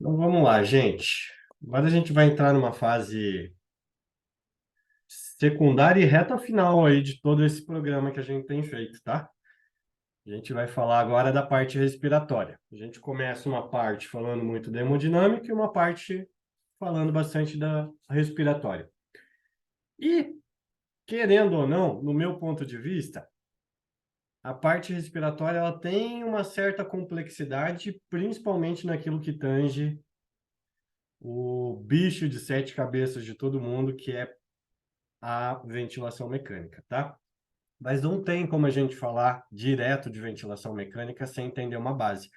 Então vamos lá, gente. Agora a gente vai entrar numa fase secundária e reta final aí de todo esse programa que a gente tem feito, tá? A gente vai falar agora da parte respiratória. A gente começa uma parte falando muito da hemodinâmica e uma parte falando bastante da respiratória. E, querendo ou não, no meu ponto de vista, a parte respiratória ela tem uma certa complexidade, principalmente naquilo que tange o bicho de sete cabeças de todo mundo, que é a ventilação mecânica, tá? Mas não tem como a gente falar direto de ventilação mecânica sem entender uma base.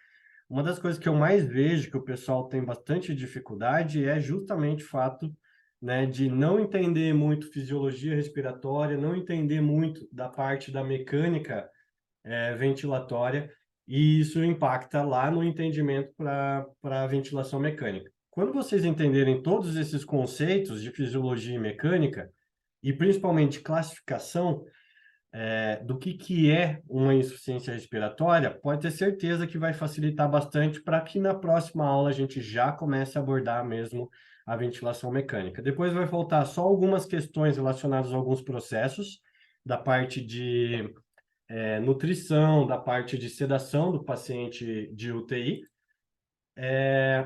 Uma das coisas que eu mais vejo que o pessoal tem bastante dificuldade é justamente o fato, né, de não entender muito fisiologia respiratória, não entender muito da parte da mecânica ventilatória, e isso impacta lá no entendimento para a ventilação mecânica. Quando vocês entenderem todos esses conceitos de fisiologia e mecânica, e principalmente classificação do que é uma insuficiência respiratória, pode ter certeza que vai facilitar bastante para que na próxima aula a gente já comece a abordar mesmo a ventilação mecânica. Depois vai faltar só algumas questões relacionadas a alguns processos da parte de nutrição, da parte de sedação do paciente de UTI,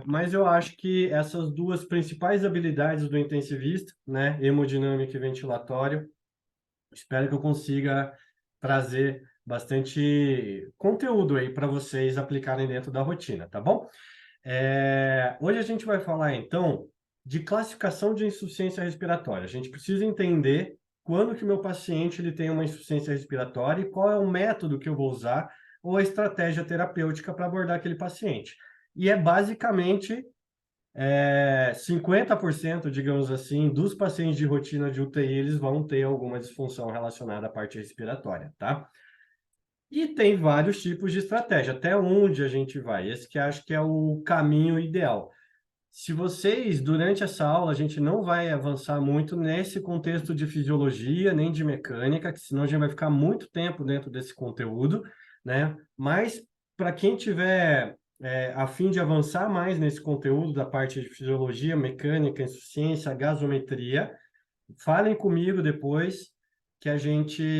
mas eu acho que essas duas principais habilidades do intensivista, né, hemodinâmica e ventilatório, espero que eu consiga trazer bastante conteúdo aí para vocês aplicarem dentro da rotina, tá bom? Hoje a gente vai falar então de classificação de insuficiência respiratória. A gente precisa entender quando que o meu paciente ele tem uma insuficiência respiratória e qual é o método que eu vou usar ou a estratégia terapêutica para abordar aquele paciente. E é basicamente 50%, digamos assim, dos pacientes de rotina de UTI, eles vão ter alguma disfunção relacionada à parte respiratória, tá? E tem vários tipos de estratégia, até onde a gente vai. Esse que acho que é o caminho ideal. Se vocês, durante essa aula, a gente não vai avançar muito nesse contexto de fisiologia, nem de mecânica, que senão a gente vai ficar muito tempo dentro desse conteúdo, né? Mas, para quem tiver a fim de avançar mais nesse conteúdo da parte de fisiologia, mecânica, insuficiência, gasometria, falem comigo depois que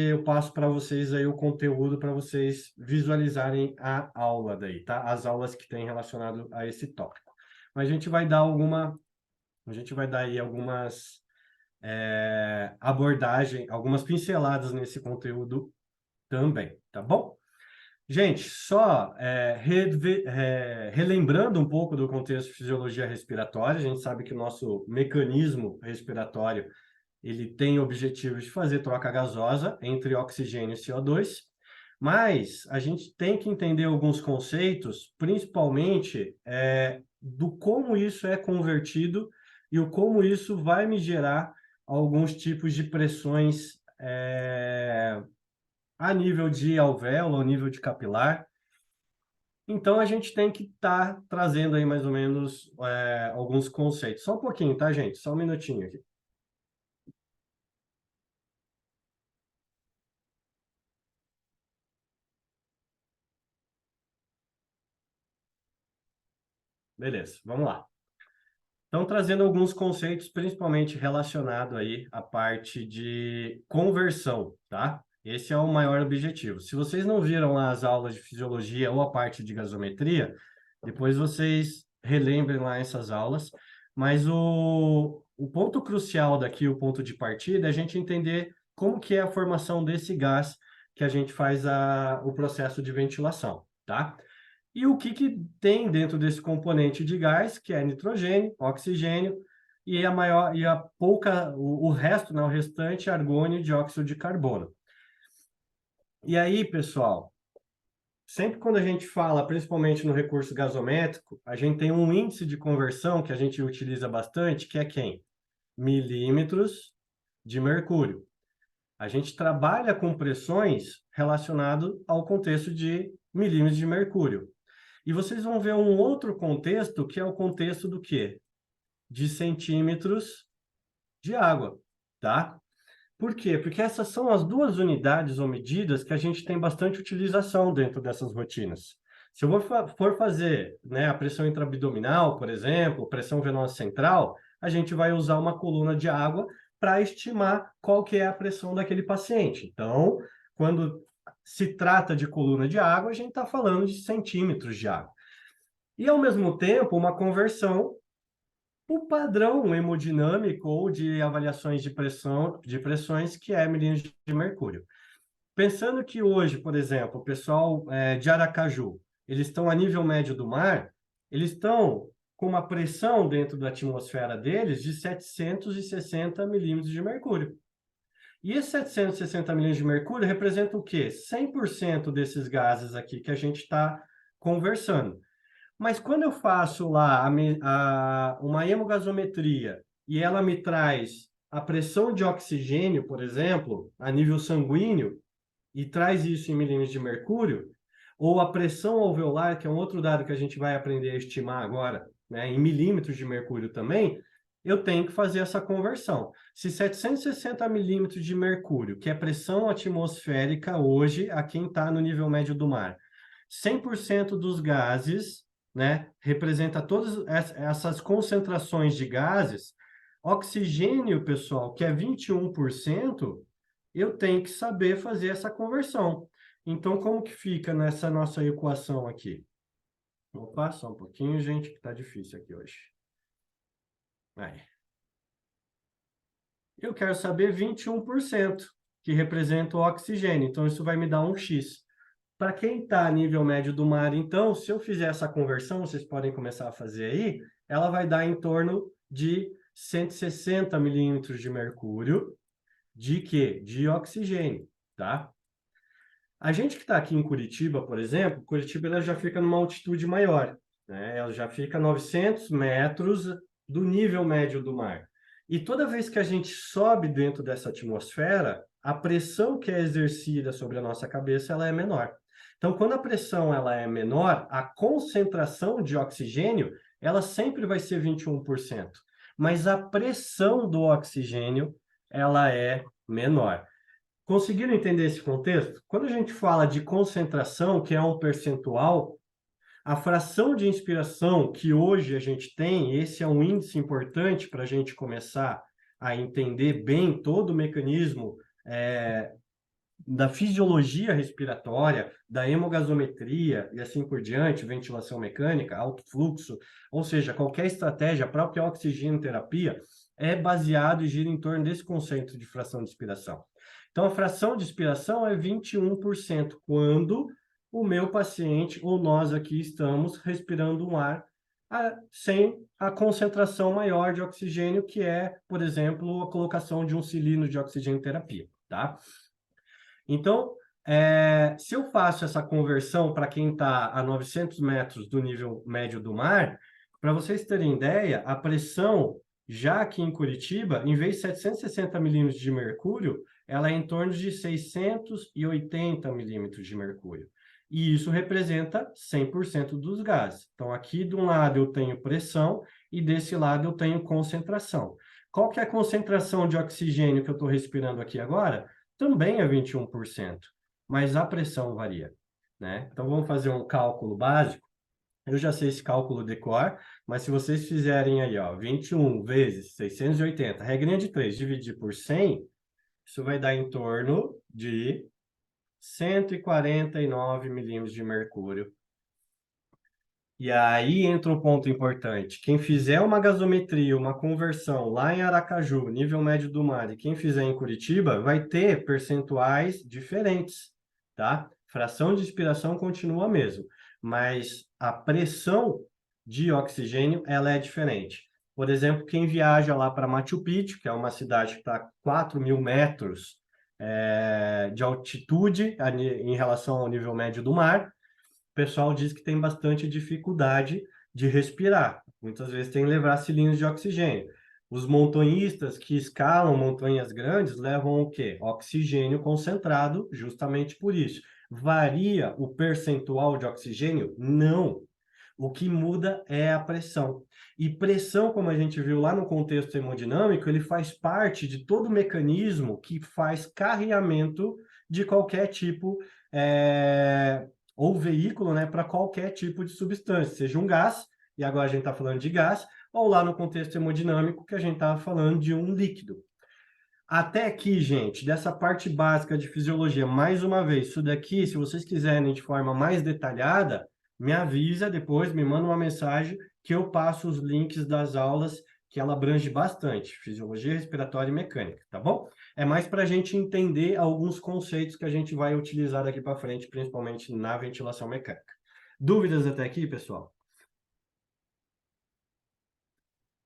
eu passo para vocês aí o conteúdo para vocês visualizarem a aula daí, tá? As aulas que têm relacionado a esse tópico. Mas a gente vai dar aí algumas algumas pinceladas nesse conteúdo também, tá bom? Gente, só relembrando um pouco do contexto de fisiologia respiratória, a gente sabe que o nosso mecanismo respiratório ele tem o objetivo de fazer troca gasosa entre oxigênio e CO2, mas a gente tem que entender alguns conceitos, principalmente do como isso é convertido e o como isso vai me gerar alguns tipos de pressões a nível de alvéolo, a nível de capilar. Então, a gente tem que estar trazendo aí mais ou menos alguns conceitos. Só um pouquinho, tá, gente? Só um minutinho aqui. Beleza, vamos lá. Então, trazendo alguns conceitos, principalmente relacionado aí à parte de conversão, tá? Esse é o maior objetivo. Se vocês não viram lá as aulas de fisiologia ou a parte de gasometria, depois vocês relembrem lá essas aulas. Mas o ponto crucial daqui, o ponto de partida, é a gente entender como que é a formação desse gás que a gente faz o processo de ventilação, tá? E o que tem dentro desse componente de gás, que é nitrogênio, oxigênio e a pouca o resto, né, o restante argônio e dióxido de carbono. E aí, pessoal, sempre quando a gente fala, principalmente no recurso gasométrico, a gente tem um índice de conversão que a gente utiliza bastante, que é quem? Milímetros de mercúrio. A gente trabalha com pressões relacionado ao contexto de milímetros de mercúrio. E vocês vão ver um outro contexto, que é o contexto do quê? De centímetros de água, tá? Por quê? Porque essas são as duas unidades ou medidas que a gente tem bastante utilização dentro dessas rotinas. Se eu for fazer, né, a pressão intraabdominal, por exemplo, pressão venosa central, a gente vai usar uma coluna de água para estimar qual que é a pressão daquele paciente. Então, quando se trata de coluna de água, a gente está falando de centímetros de água. E, ao mesmo tempo, uma conversão o padrão hemodinâmico ou de avaliações de pressão, de pressões, que é milímetros de mercúrio. Pensando que hoje, por exemplo, o pessoal de Aracaju, eles estão a nível médio do mar, eles estão com uma pressão dentro da atmosfera deles de 760 milímetros de mercúrio. E esses 760 milímetros de mercúrio representam o quê? 100% desses gases aqui que a gente está conversando. Mas quando eu faço lá uma hemogasometria e ela me traz a pressão de oxigênio, por exemplo, a nível sanguíneo, e traz isso em milímetros de mercúrio, ou a pressão alveolar, que é um outro dado que a gente vai aprender a estimar agora, né, em milímetros de mercúrio também, eu tenho que fazer essa conversão. Se 760 milímetros de mercúrio, que é pressão atmosférica hoje, a quem está no nível médio do mar, 100% dos gases, né, representa todas essas concentrações de gases, oxigênio, pessoal, que é 21%, eu tenho que saber fazer essa conversão. Então, como que fica nessa nossa equação aqui? Opa, só um pouquinho, gente, que está difícil aqui hoje. Aí. Eu quero saber 21%, que representa o oxigênio. Então, isso vai me dar um X. Para quem está a nível médio do mar, então, se eu fizer essa conversão, vocês podem começar a fazer aí, ela vai dar em torno de 160 milímetros de mercúrio. De quê? De oxigênio, tá? A gente que está aqui em Curitiba, por exemplo, Curitiba ela já fica numa altitude maior, né? Ela já fica a 900 metros do nível médio do mar. E toda vez que a gente sobe dentro dessa atmosfera, a pressão que é exercida sobre a nossa cabeça ela é menor. Então, quando a pressão ela é menor, a concentração de oxigênio ela sempre vai ser 21%, mas a pressão do oxigênio ela é menor. Conseguiram entender esse contexto? Quando a gente fala de concentração, que é um percentual, a fração de inspiração que hoje a gente tem, esse é um índice importante para a gente começar a entender bem todo o mecanismo da fisiologia respiratória, da hemogasometria e assim por diante, ventilação mecânica, alto fluxo, ou seja, qualquer estratégia, a própria oxigenoterapia, é baseado e gira em torno desse conceito de fração de inspiração. Então, a fração de expiração é 21% quando o meu paciente ou nós aqui estamos respirando um ar sem a concentração maior de oxigênio, que é, por exemplo, a colocação de um cilindro de oxigenoterapia, tá? Então, se eu faço essa conversão para quem está a 900 metros do nível médio do mar, para vocês terem ideia, a pressão já aqui em Curitiba, em vez de 760 milímetros de mercúrio, ela é em torno de 680 milímetros de mercúrio. E isso representa 100% dos gases. Então, aqui de um lado eu tenho pressão e desse lado eu tenho concentração. Qual que é a concentração de oxigênio que eu estou respirando aqui agora? Também é 21%, mas a pressão varia, né? Então, vamos fazer um cálculo básico. Eu já sei esse cálculo de cor, mas se vocês fizerem aí, ó, 21 vezes 680, regrinha de 3, dividir por 100, isso vai dar em torno de 149 milímetros de mercúrio. E aí entra um ponto importante. Quem fizer uma gasometria, uma conversão lá em Aracaju, nível médio do mar, e quem fizer em Curitiba, vai ter percentuais diferentes, tá? Fração de expiração continua a mesma, mas a pressão de oxigênio, ela é diferente. Por exemplo, quem viaja lá para Machu Picchu, que é uma cidade que está a 4.000 metros de altitude em relação ao nível médio do mar, o pessoal diz que tem bastante dificuldade de respirar. Muitas vezes tem que levar cilindros de oxigênio. Os montanhistas que escalam montanhas grandes levam o quê? Oxigênio concentrado, justamente por isso. Varia o percentual de oxigênio? Não. O que muda é a pressão. E pressão, como a gente viu lá no contexto hemodinâmico, ele faz parte de todo o mecanismo que faz carreamento de qualquer tipo ou veículo, né, para qualquer tipo de substância, seja um gás, e agora a gente está falando de gás, ou lá no contexto hemodinâmico, que a gente estava falando de um líquido. Até aqui, gente, dessa parte básica de fisiologia, mais uma vez, isso daqui, se vocês quiserem de forma mais detalhada, me avisa depois, me manda uma mensagem que eu passo os links das aulas que ela abrange bastante, fisiologia respiratória e mecânica, tá bom? É mais para a gente entender alguns conceitos que a gente vai utilizar daqui para frente, principalmente na ventilação mecânica. Dúvidas até aqui, pessoal?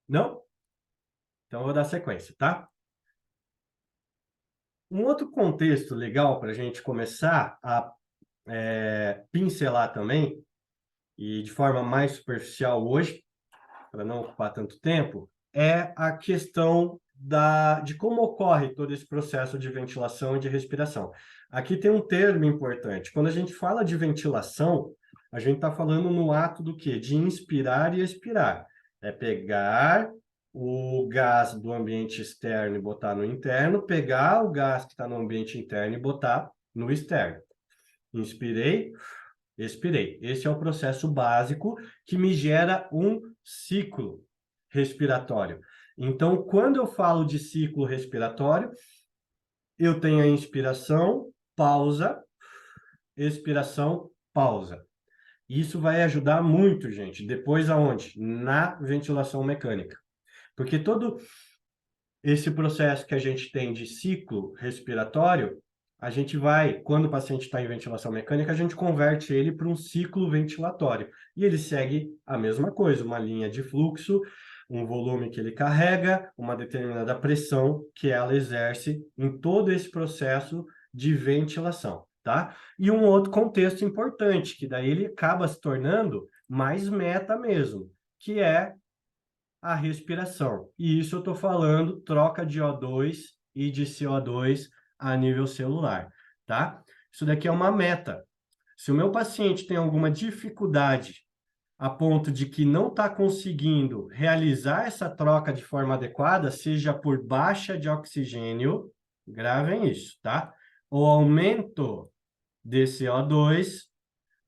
Não? Então eu vou dar sequência, tá? Um outro contexto legal para a gente começar a pincelar também, e de forma mais superficial hoje, para não ocupar tanto tempo, é a questão de como ocorre todo esse processo de ventilação e de respiração. Aqui tem um termo importante. Quando a gente fala de ventilação, a gente está falando no ato do quê? De inspirar e expirar. É pegar o gás do ambiente externo e botar no interno, pegar o gás que está no ambiente interno e botar no externo. Inspirei, expirei. Esse é o processo básico que me gera um ciclo respiratório. Então, quando eu falo de ciclo respiratório, eu tenho a inspiração, pausa, expiração, pausa. Isso vai ajudar muito, gente. Depois aonde? Na ventilação mecânica. Porque todo esse processo que a gente tem de ciclo respiratório, a gente vai, quando o paciente está em ventilação mecânica, a gente converte ele para um ciclo ventilatório. E ele segue a mesma coisa, uma linha de fluxo, um volume que ele carrega, uma determinada pressão que ela exerce em todo esse processo de ventilação, tá? E um outro contexto importante, que daí ele acaba se tornando mais meta mesmo, que é a respiração. E isso eu estou falando troca de O2 e de CO2 a nível celular, tá? Isso daqui é uma meta. Se o meu paciente tem alguma dificuldade a ponto de que não está conseguindo realizar essa troca de forma adequada, seja por baixa de oxigênio, gravem isso, tá? Ou aumento de CO2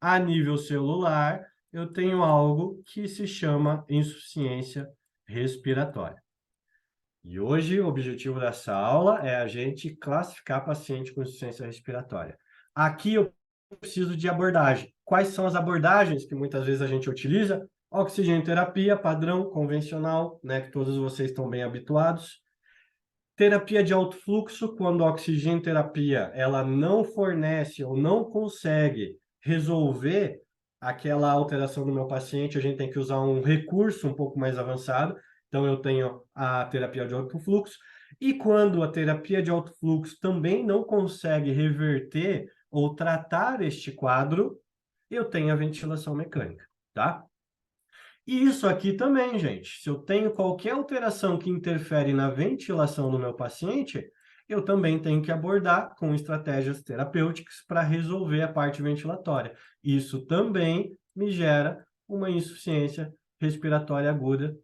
a nível celular, eu tenho algo que se chama insuficiência respiratória. E hoje o objetivo dessa aula é a gente classificar paciente com insuficiência respiratória. Aqui eu preciso de abordagem. Quais são as abordagens que muitas vezes a gente utiliza? Oxigenoterapia, padrão, convencional, né, que todos vocês estão bem habituados. Terapia de alto fluxo, quando a oxigenoterapia ela não fornece ou não consegue resolver aquela alteração do meu paciente, a gente tem que usar um recurso um pouco mais avançado. Então, eu tenho a terapia de alto fluxo. E quando a terapia de alto fluxo também não consegue reverter ou tratar este quadro, eu tenho a ventilação mecânica, tá? E isso aqui também, gente. Se eu tenho qualquer alteração que interfere na ventilação do meu paciente, eu também tenho que abordar com estratégias terapêuticas para resolver a parte ventilatória. Isso também me gera uma insuficiência respiratória aguda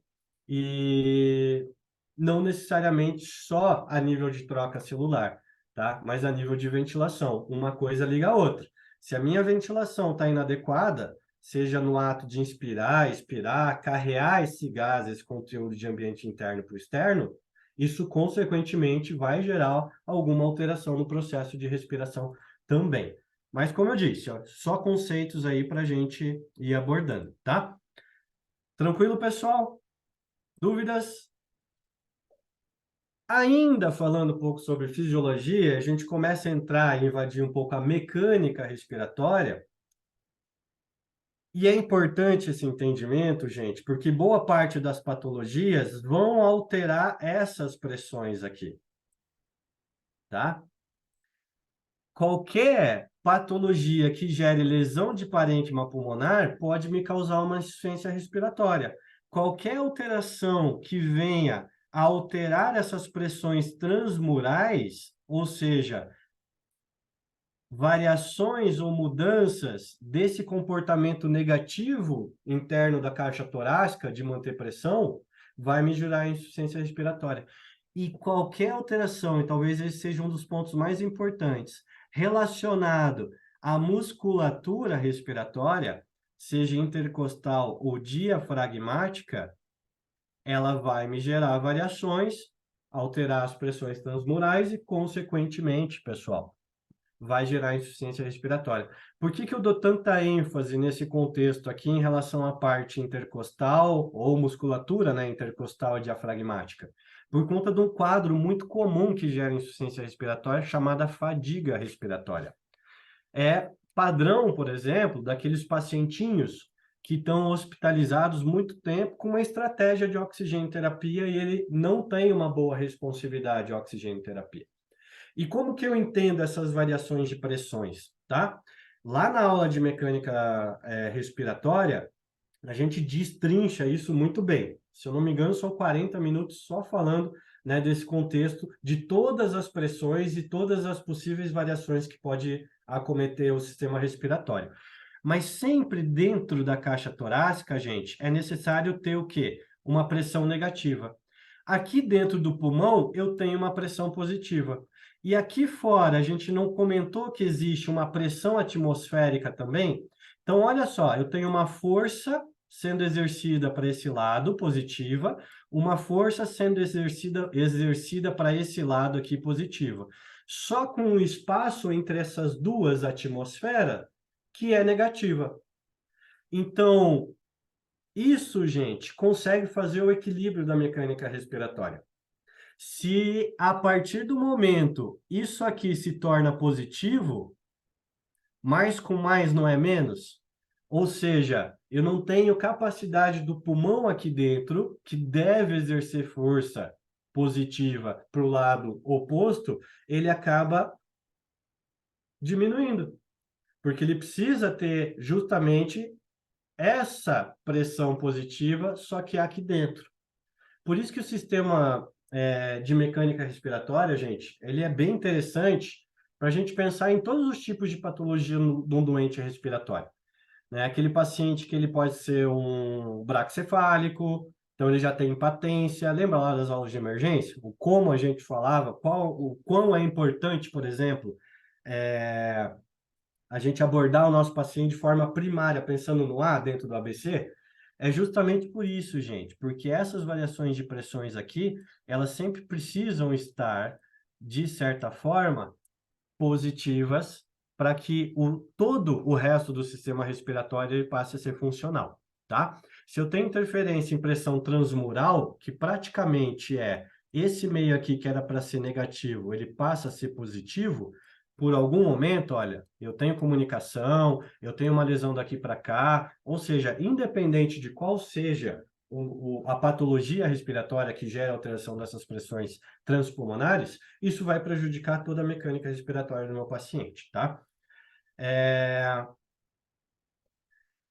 e não necessariamente só a nível de troca celular, tá? Mas a nível de ventilação. Uma coisa liga a outra. Se a minha ventilação está inadequada, seja no ato de inspirar, expirar, carrear esse gás, esse conteúdo de ambiente interno para o externo, isso consequentemente vai gerar alguma alteração no processo de respiração também. Mas como eu disse, ó, só conceitos aí para a gente ir abordando, tá? Tranquilo, pessoal? Dúvidas? Ainda falando um pouco sobre fisiologia, a gente começa a entrar e invadir um pouco a mecânica respiratória. E é importante esse entendimento, gente, porque boa parte das patologias vão alterar essas pressões aqui, tá? Qualquer patologia que gere lesão de parênquima pulmonar pode me causar uma insuficiência respiratória. Qualquer alteração que venha a alterar essas pressões transmurais, ou seja, variações ou mudanças desse comportamento negativo interno da caixa torácica de manter pressão, vai me gerar insuficiência respiratória. E qualquer alteração, e talvez esse seja um dos pontos mais importantes, relacionado a musculatura respiratória, seja intercostal ou diafragmática, ela vai me gerar variações, alterar as pressões transmurais e, consequentemente, pessoal, vai gerar insuficiência respiratória. Por que eu dou tanta ênfase nesse contexto aqui em relação à parte intercostal ou musculatura, né, intercostal e diafragmática? Por conta de um quadro muito comum que gera insuficiência respiratória chamada fadiga respiratória. É padrão, por exemplo, daqueles pacientinhos que estão hospitalizados muito tempo com uma estratégia de oxigenoterapia e ele não tem uma boa responsividade à oxigenoterapia. E como que eu entendo essas variações de pressões, tá? Lá na aula de mecânica respiratória, a gente destrincha isso muito bem. Se eu não me engano, são 40 minutos só falando, né, desse contexto de todas as pressões e todas as possíveis variações que pode acometer o sistema respiratório. Mas sempre dentro da caixa torácica, gente, é necessário ter o quê? Uma pressão negativa. Aqui dentro do pulmão, eu tenho uma pressão positiva. E aqui fora, a gente não comentou que existe uma pressão atmosférica também? Então, olha só, eu tenho uma força sendo exercida para esse lado, positiva, uma força sendo exercida para esse lado aqui, positiva. Só com o espaço entre essas duas atmosferas que é negativa. Então, isso, gente, consegue fazer o equilíbrio da mecânica respiratória. Se a partir do momento isso aqui se torna positivo, mais com mais não é menos? Ou seja, eu não tenho capacidade do pulmão aqui dentro, que deve exercer força positiva para o lado oposto, ele acaba diminuindo, porque ele precisa ter justamente essa pressão positiva, só que aqui dentro. Por isso que o sistema de mecânica respiratória, gente, ele é bem interessante para a gente pensar em todos os tipos de patologia de um doente respiratório. Né? Aquele paciente que ele pode ser um braquicefálico, então ele já tem impotência. Lembra lá das aulas de emergência? O como a gente falava, o quão é importante, por exemplo, a gente abordar o nosso paciente de forma primária, pensando no A dentro do ABC, é justamente por isso, gente, porque essas variações de pressões aqui, elas sempre precisam estar, de certa forma, positivas para que todo o resto do sistema respiratório ele passe a ser funcional, tá? Se eu tenho interferência em pressão transmural, que praticamente é esse meio aqui que era para ser negativo, ele passa a ser positivo, por algum momento, olha, eu tenho comunicação, eu tenho uma lesão daqui para cá, ou seja, independente de qual seja a patologia respiratória que gera alteração dessas pressões transpulmonares, isso vai prejudicar toda a mecânica respiratória do meu paciente, tá?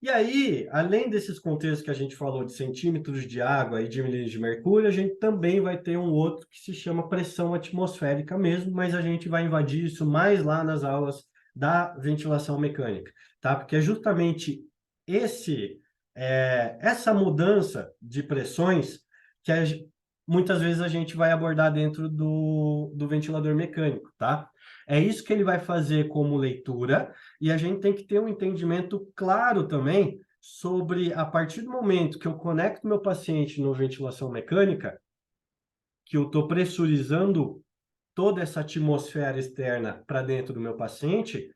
E aí, além desses contextos que a gente falou de centímetros de água e de milímetros de mercúrio, a gente também vai ter um outro que se chama pressão atmosférica mesmo, mas a gente vai invadir isso mais lá nas aulas da ventilação mecânica, tá? Porque é justamente essa mudança de pressões que muitas vezes a gente vai abordar dentro do ventilador mecânico, tá? É isso que ele vai fazer como leitura, e a gente tem que ter um entendimento claro também sobre, a partir do momento que eu conecto meu paciente no ventilação mecânica, que eu estou pressurizando toda essa atmosfera externa para dentro do meu paciente,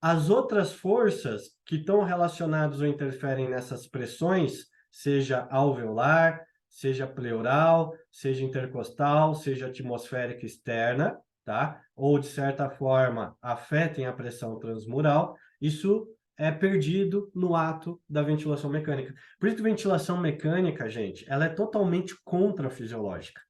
as outras forças que estão relacionadas ou interferem nessas pressões, seja alveolar, seja pleural, seja intercostal, seja atmosférica externa, tá? Ou, de certa forma, afetem a pressão transmural, isso é perdido no ato da ventilação mecânica. Por isso que ventilação mecânica, gente, ela é totalmente contrafisiológica.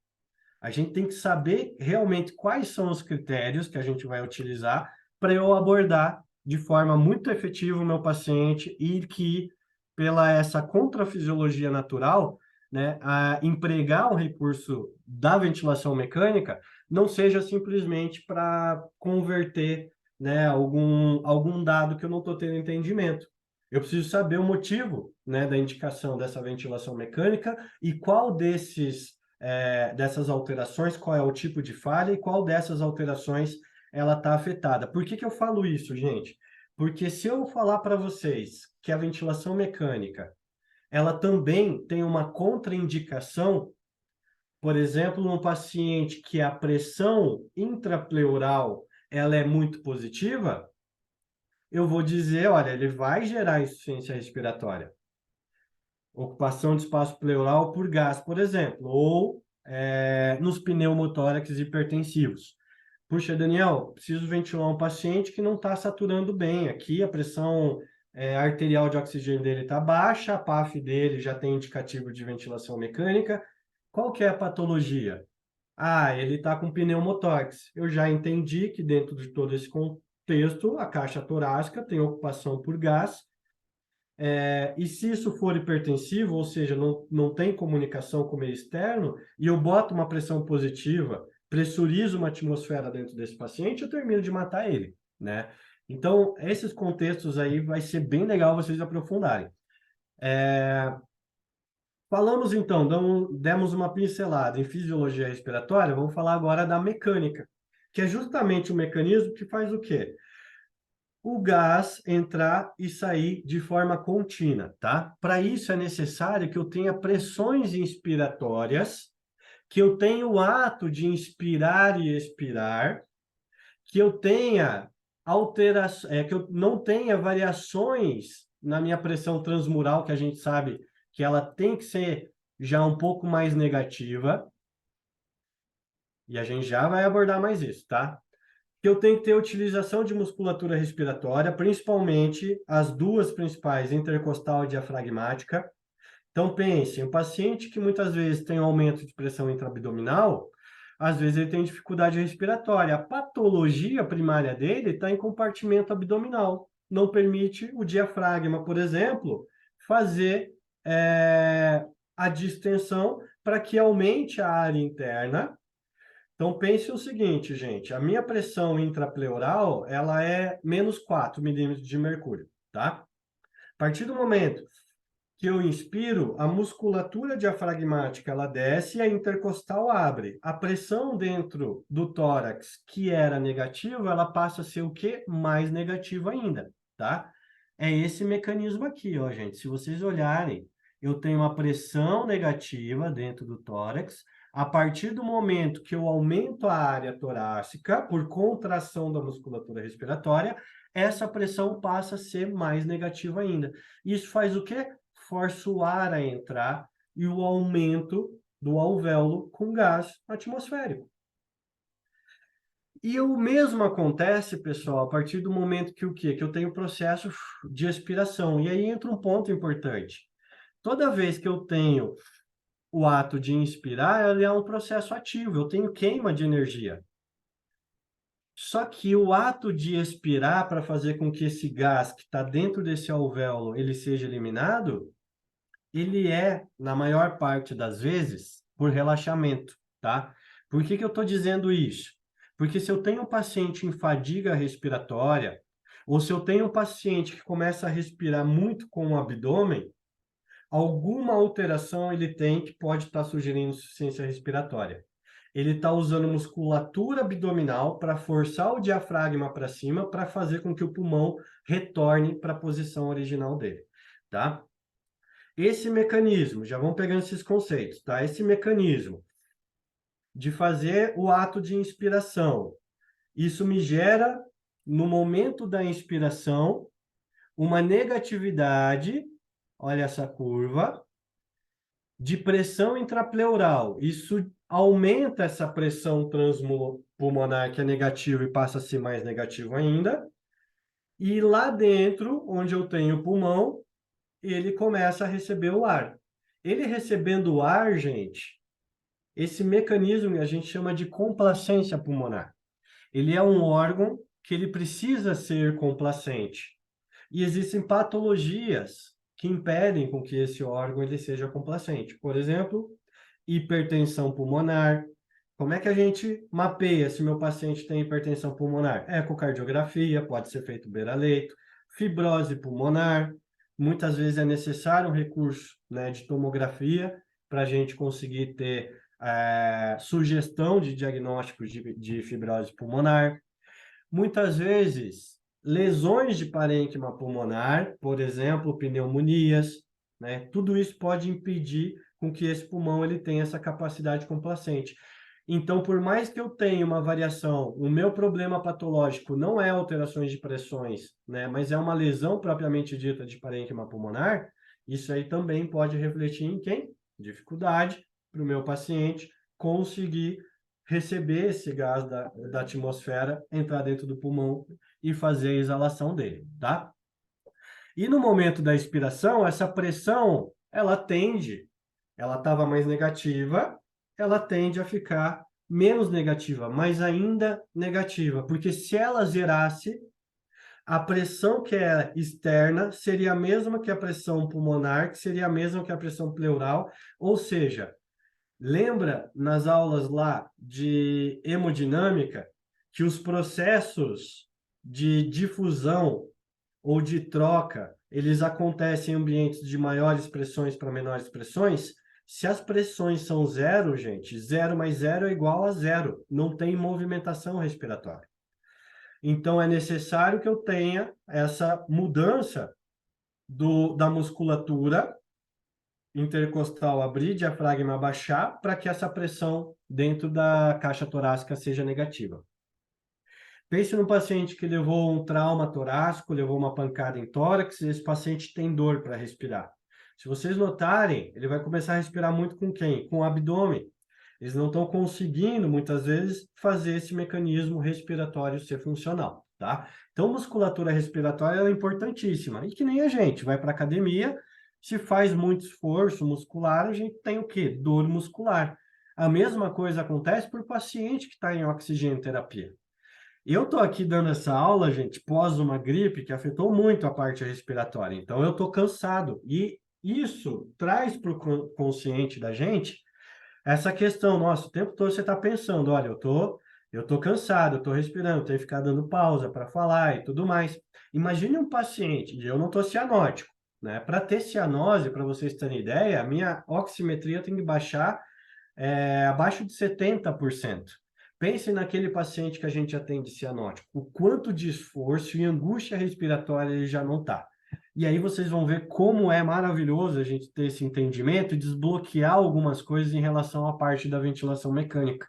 A gente tem que saber realmente quais são os critérios que a gente vai utilizar para eu abordar de forma muito efetiva o meu paciente e que, pela essa contrafisiologia natural, né, a empregar o recurso da ventilação mecânica não seja simplesmente para converter, né, algum dado que eu não estou tendo entendimento. Eu preciso saber o motivo, né, da indicação dessa ventilação mecânica e qual dessas alterações, qual é o tipo de falha e qual dessas alterações ela está afetada. Por que eu falo isso, gente? Porque se eu falar para vocês que a ventilação mecânica, ela também tem uma contraindicação, por exemplo, num paciente que a pressão intrapleural ela é muito positiva, eu vou dizer, olha, ele vai gerar insuficiência respiratória. Ocupação de espaço pleural por gás, por exemplo, ou nos pneumotórax hipertensivos. Puxa, Daniel, preciso ventilar um paciente que não está saturando bem. Aqui a pressão arterial de oxigênio dele está baixa, a PAF dele já tem indicativo de ventilação mecânica. Qual que é a patologia? Ah, ele está com pneumotórax. Eu já entendi que dentro de todo esse contexto, a caixa torácica tem ocupação por gás. E se isso for hipertensivo, ou seja, não tem comunicação com o meio externo, e eu boto uma pressão positiva, pressurizo uma atmosfera dentro desse paciente, eu termino de matar ele, né? Então, esses contextos aí vai ser bem legal vocês aprofundarem. Falamos então, demos uma pincelada em fisiologia respiratória, vamos falar agora da mecânica, que é justamente o mecanismo que faz o quê? O gás entrar e sair de forma contínua, tá? Para isso é necessário que eu tenha pressões inspiratórias, que eu tenha o ato de inspirar e expirar, que eu tenha que eu não tenha variações na minha pressão transmural, que a gente sabe que ela tem que ser já um pouco mais negativa, e a gente já vai abordar mais isso, tá? Que eu tenho que ter utilização de musculatura respiratória, principalmente as duas principais, intercostal e diafragmática. Então, pense, um paciente que muitas vezes tem um aumento de pressão intraabdominal, às vezes ele tem dificuldade respiratória. A patologia primária dele está em compartimento abdominal. Não permite o diafragma, por exemplo, fazer a distensão para que aumente a área interna. Então, pense o seguinte, gente, a minha pressão intrapleural, ela é menos 4 milímetros de mercúrio, tá? A partir do momento que eu inspiro, a musculatura diafragmática, ela desce e a intercostal abre. A pressão dentro do tórax, que era negativa, ela passa a ser o quê? Mais negativa ainda, tá? É esse mecanismo aqui, ó, gente. Se vocês olharem, eu tenho uma pressão negativa dentro do tórax. A partir do momento que eu aumento a área torácica por contração da musculatura respiratória, essa pressão passa a ser mais negativa ainda. Isso faz o quê? Força o ar a entrar e o aumento do alvéolo com gás atmosférico. E o mesmo acontece, pessoal, a partir do momento que o quê? Que eu tenho processo de expiração. E aí entra um ponto importante. Toda vez que eu tenho o ato de inspirar, ele é um processo ativo, eu tenho queima de energia. Só que o ato de expirar para fazer com que esse gás que está dentro desse alvéolo ele seja eliminado, ele é, na maior parte das vezes, por relaxamento, tá? Por que que eu estou dizendo isso? Porque se eu tenho um paciente em fadiga respiratória, ou se eu tenho um paciente que começa a respirar muito com o abdômen, alguma alteração ele tem que pode estar sugerindo insuficiência respiratória. Ele está usando musculatura abdominal para forçar o diafragma para cima para fazer com que o pulmão retorne para a posição original dele, tá? Esse mecanismo, já vamos pegando esses conceitos, tá? Esse mecanismo de fazer o ato de inspiração, isso me gera, no momento da inspiração, uma negatividade, olha essa curva, de pressão intrapleural. Isso aumenta essa pressão transpulmonar que é negativa e passa a ser mais negativo ainda. E lá dentro, onde eu tenho pulmão, ele começa a receber o ar. Ele recebendo o ar, gente, esse mecanismo a gente chama de complacência pulmonar. Ele é um órgão que ele precisa ser complacente. E existem patologias que impedem com que esse órgão ele seja complacente. Por exemplo, hipertensão pulmonar. Como é que a gente mapeia se meu paciente tem hipertensão pulmonar? Ecocardiografia, pode ser feito beira-leito, fibrose pulmonar. Muitas vezes é necessário um recurso, né, de tomografia para a gente conseguir ter sugestão de diagnósticos de fibrose pulmonar. Muitas vezes lesões de parênquima pulmonar, por exemplo, pneumonias, né? Tudo isso pode impedir com que esse pulmão ele tenha essa capacidade complacente. Então, por mais que eu tenha uma variação, o meu problema patológico não é alterações de pressões, né, mas é uma lesão propriamente dita de parênquima pulmonar, isso aí também pode refletir em quem? Dificuldade para o meu paciente conseguir receber esse gás da atmosfera, entrar dentro do pulmão e fazer a exalação dele, tá? E no momento da expiração, essa pressão, ela estava mais negativa, ela tende a ficar menos negativa, mas ainda negativa, porque se ela zerasse, a pressão que é externa seria a mesma que a pressão pulmonar, que seria a mesma que a pressão pleural, ou seja, lembra nas aulas lá de hemodinâmica que os processos de difusão ou de troca, eles acontecem em ambientes de maiores pressões para menores pressões? Se as pressões são zero, gente, zero mais zero é igual a zero. Não tem movimentação respiratória. Então, é necessário que eu tenha essa mudança da musculatura intercostal abrir, diafragma baixar, para que essa pressão dentro da caixa torácica seja negativa. Pense num paciente que levou um trauma torácico, levou uma pancada em tórax, e esse paciente tem dor para respirar. Se vocês notarem, ele vai começar a respirar muito com quem? Com o abdômen. Eles não estão conseguindo, muitas vezes, fazer esse mecanismo respiratório ser funcional, tá? Então, musculatura respiratória é importantíssima. E que nem a gente, vai para academia, se faz muito esforço muscular, a gente tem o quê? Dor muscular. A mesma coisa acontece para o paciente que está em oxigenoterapia. Eu estou aqui dando essa aula, gente, pós uma gripe que afetou muito a parte respiratória. Então, eu estou cansado. E isso traz para o consciente da gente essa questão. Nossa, o tempo todo você está pensando, olha, eu tô cansado, eu estou respirando, tenho que ficar dando pausa para falar e tudo mais. Imagine um paciente, e eu não estou cianótico, né? Para ter cianose, para vocês terem ideia, a minha oximetria tem que baixar abaixo de 70%. Pense naquele paciente que a gente atende cianótico, o quanto de esforço e angústia respiratória ele já não está. E aí vocês vão ver como é maravilhoso a gente ter esse entendimento e desbloquear algumas coisas em relação à parte da ventilação mecânica.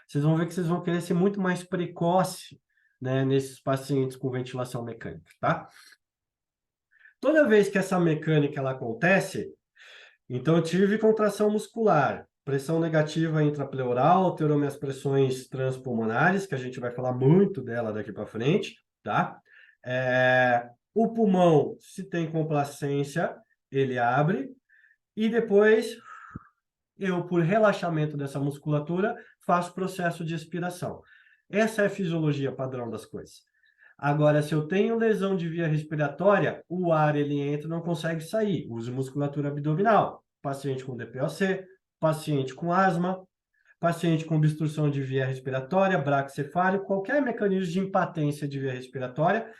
Vocês vão ver que vocês vão querer ser muito mais precoce, né, nesses pacientes com ventilação mecânica, tá? Toda vez que essa mecânica ela acontece, então, eu tive contração muscular, pressão negativa intrapleural, alterou minhas pressões transpulmonares, que a gente vai falar muito dela daqui para frente, tá? O pulmão, se tem complacência, ele abre, e depois eu, por relaxamento dessa musculatura, faço processo de expiração. Essa é a fisiologia padrão das coisas. Agora, se eu tenho lesão de via respiratória, o ar ele entra e não consegue sair. Uso musculatura abdominal. Paciente com DPOC, paciente com asma, paciente com obstrução de via respiratória, braquicefálico, qualquer mecanismo de impotência de via respiratória,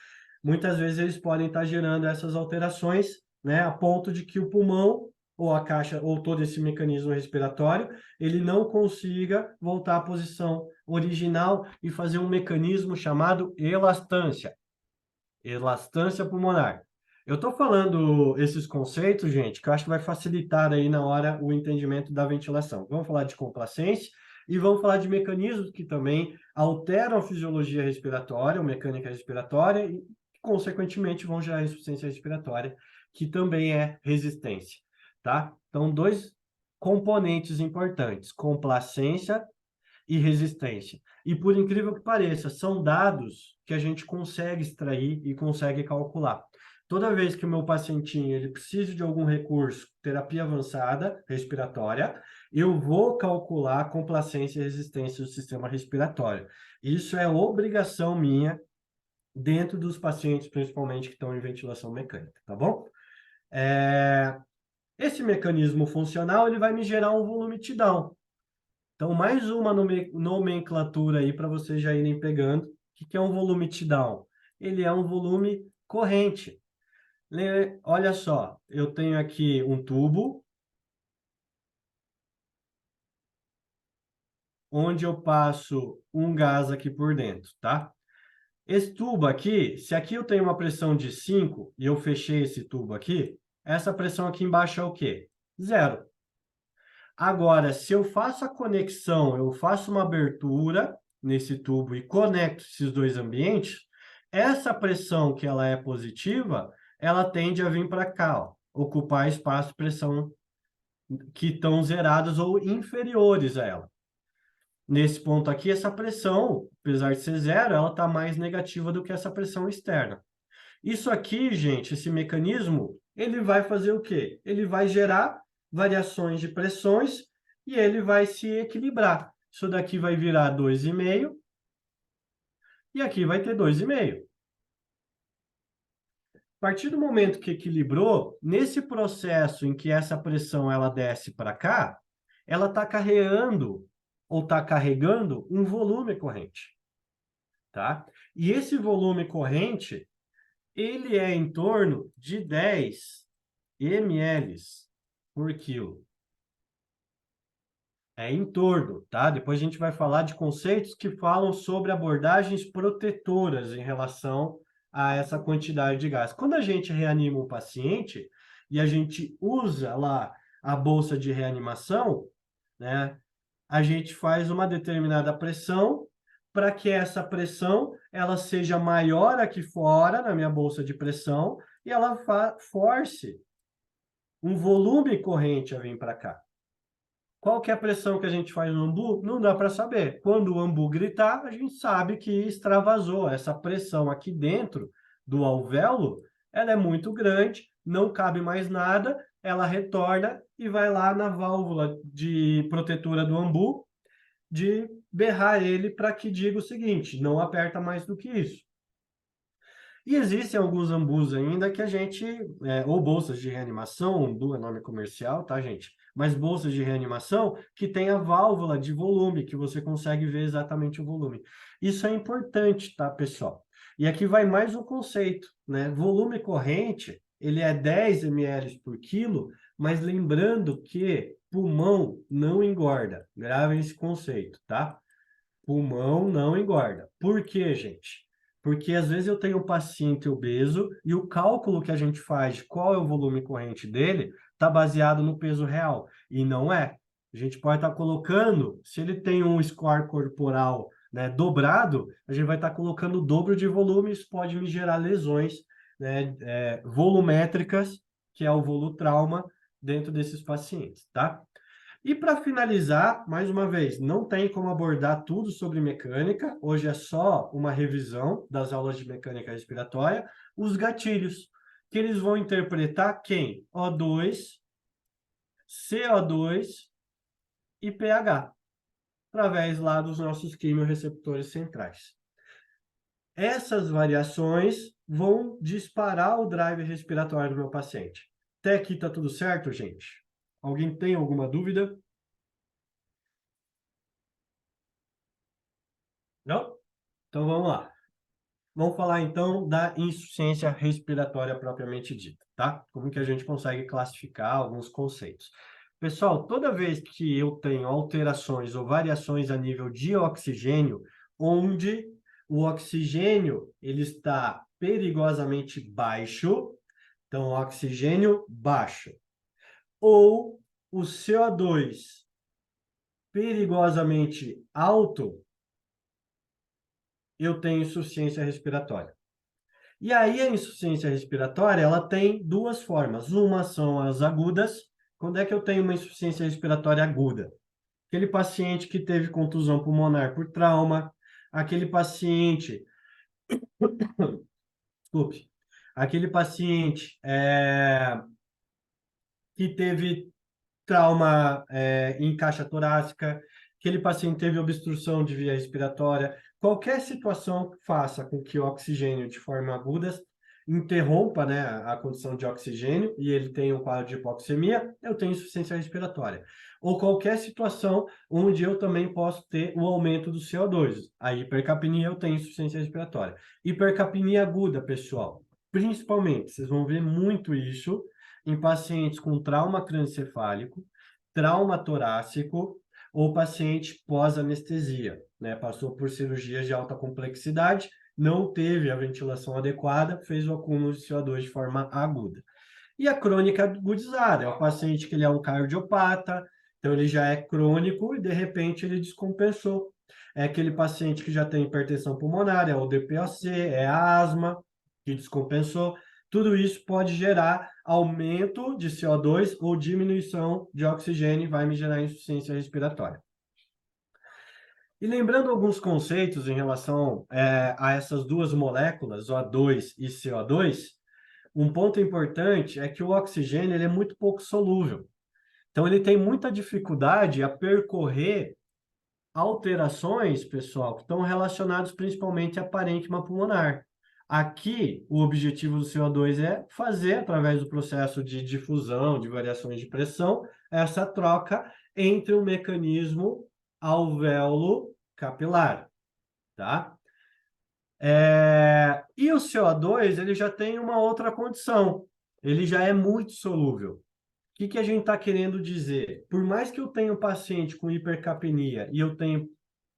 muitas vezes eles podem estar gerando essas alterações, né, a ponto de que o pulmão ou a caixa ou todo esse mecanismo respiratório, ele não consiga voltar à posição original e fazer um mecanismo chamado elastância. Elastância pulmonar. Eu estou falando esses conceitos, gente, que eu acho que vai facilitar aí na hora o entendimento da ventilação. Vamos falar de complacência e vamos falar de mecanismos que também alteram a fisiologia respiratória, ou mecânica respiratória, e, consequentemente, vão gerar insuficiência respiratória, que também é resistência, tá? Então, dois componentes importantes, complacência e resistência. E por incrível que pareça, são dados que a gente consegue extrair e consegue calcular. Toda vez que o meu pacientinho ele precisa de algum recurso, terapia avançada respiratória, eu vou calcular a complacência e resistência do sistema respiratório. Isso é obrigação minha dentro dos pacientes, principalmente que estão em ventilação mecânica, tá bom? Esse mecanismo funcional ele vai me gerar um volume T-down. Então, mais uma nomenclatura aí para vocês já irem pegando. O que é um volume T-down? Ele é um volume corrente. Olha só, eu tenho aqui um tubo, onde eu passo um gás aqui por dentro, tá? Esse tubo aqui, se aqui eu tenho uma pressão de 5 e eu fechei esse tubo aqui, essa pressão aqui embaixo é o quê? Zero. Agora, se eu faço a conexão, eu faço uma abertura nesse tubo e conecto esses dois ambientes, essa pressão que ela é positiva, ela tende a vir para cá, ó, ocupar espaço de pressão que estão zeradas ou inferiores a ela. Nesse ponto aqui, essa pressão, apesar de ser zero, ela está mais negativa do que essa pressão externa. Isso aqui, gente, esse mecanismo, ele vai fazer o quê? Ele vai gerar variações de pressões e ele vai se equilibrar. Isso daqui vai virar 2,5 e aqui vai ter 2,5. A partir do momento que equilibrou, nesse processo em que essa pressão ela desce para cá, ela está carregando ou está carregando um volume corrente, tá? E esse volume corrente, ele é em torno de 10 ml por quilo. É em torno, tá? Depois a gente vai falar de conceitos que falam sobre abordagens protetoras em relação a essa quantidade de gás. Quando a gente reanima um paciente e a gente usa lá a bolsa de reanimação, né? A gente faz uma determinada pressão para que essa pressão ela seja maior aqui fora, na minha bolsa de pressão, e ela force um volume corrente a vir para cá. Qual que é a pressão que a gente faz no ambu? Não dá para saber. Quando o ambu gritar, a gente sabe que extravasou. Essa pressão aqui dentro do alvéolo, ela é muito grande, não cabe mais nada, ela retorna e vai lá na válvula de protetora do ambu, de berrar ele para que diga o seguinte, não aperta mais do que isso. E existem alguns ambus ainda que a gente, ou bolsas de reanimação, ambu é nome comercial, tá, gente? Mas bolsas de reanimação que tem a válvula de volume, que você consegue ver exatamente o volume. Isso é importante, tá, pessoal? E aqui vai mais um conceito, né? Volume corrente, ele é 10 ml por quilo, mas lembrando que pulmão não engorda. Gravem esse conceito, tá? Pulmão não engorda. Por quê, gente? Porque às vezes eu tenho um paciente obeso e o cálculo que a gente faz de qual é o volume corrente dele está baseado no peso real. E não é. A gente pode estar colocando, se ele tem um score corporal, né, dobrado, a gente vai estar colocando o dobro de volume, isso pode me gerar lesões, né, volumétricas, que é o volutrauma, dentro desses pacientes, tá? E para finalizar, mais uma vez, não tem como abordar tudo sobre mecânica, hoje é só uma revisão das aulas de mecânica respiratória, os gatilhos, que eles vão interpretar quem? O2, CO2 e pH, através lá dos nossos quimiorreceptores centrais. Essas variações vão disparar o drive respiratório do meu paciente. Até aqui está tudo certo, gente? Alguém tem alguma dúvida? Não? Então vamos lá. Vamos falar então da insuficiência respiratória propriamente dita, tá? Como que a gente consegue classificar alguns conceitos. Pessoal, toda vez que eu tenho alterações ou variações a nível de oxigênio, onde o oxigênio ele está perigosamente baixo, então oxigênio baixo, ou o CO2 perigosamente alto, eu tenho insuficiência respiratória. E aí a insuficiência respiratória, ela tem duas formas. Uma são as agudas. Quando é que eu tenho uma insuficiência respiratória aguda? Aquele paciente que teve contusão pulmonar por trauma, aquele paciente, desculpe, aquele paciente que teve trauma em caixa torácica, aquele paciente teve obstrução de via respiratória, qualquer situação que faça com que o oxigênio de forma aguda interrompa, né, a condição de oxigênio e ele tenha um quadro de hipoxemia, eu tenho insuficiência respiratória. Ou qualquer situação onde eu também posso ter o aumento do CO2. A hipercapnia eu tenho insuficiência respiratória. Hipercapnia aguda, pessoal, principalmente, vocês vão ver muito isso em pacientes com trauma crânioencefálico, trauma torácico ou paciente pós-anestesia, né? Passou por cirurgias de alta complexidade não teve a ventilação adequada, fez o acúmulo de CO2 de forma aguda. E a crônica agudizada é o paciente que ele é um cardiopata, então ele já é crônico e de repente ele descompensou. É aquele paciente que já tem hipertensão pulmonar, é o DPOC, é a asma, que descompensou. Tudo isso pode gerar aumento de CO2 ou diminuição de oxigênio e vai me gerar insuficiência respiratória. E lembrando alguns conceitos em relação a essas duas moléculas, O2 e CO2, um ponto importante é que o oxigênio ele é muito pouco solúvel. Então, ele tem muita dificuldade a percorrer alterações, pessoal, que estão relacionadas principalmente a parênquima pulmonar. Aqui, o objetivo do CO2 é fazer, através do processo de difusão, de variações de pressão, essa troca entre o mecanismo alvéolo capilar, tá? E o CO2, ele já tem uma outra condição. Ele já é muito solúvel. O que a gente está querendo dizer? Por mais que eu tenha um paciente com hipercapnia e eu tenha,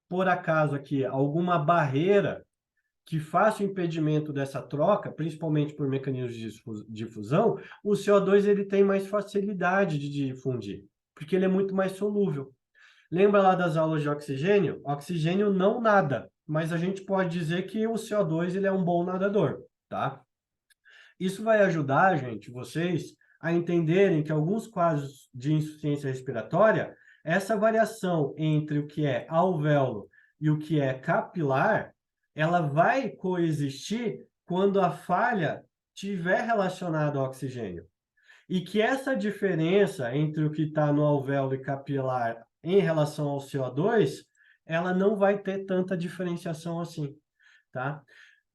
por acaso aqui, alguma barreira que faça o impedimento dessa troca, principalmente por mecanismos de difusão, o CO2 ele tem mais facilidade de difundir, porque ele é muito mais solúvel. Lembra lá das aulas de oxigênio? Oxigênio não nada, mas a gente pode dizer que o CO2 ele é um bom nadador, tá? Isso vai ajudar, gente, vocês a entenderem que alguns quadros de insuficiência respiratória, essa variação entre o que é alvéolo e o que é capilar, ela vai coexistir quando a falha tiver relacionada ao oxigênio. E que essa diferença entre o que está no alvéolo e capilar em relação ao CO2, ela não vai ter tanta diferenciação assim, tá?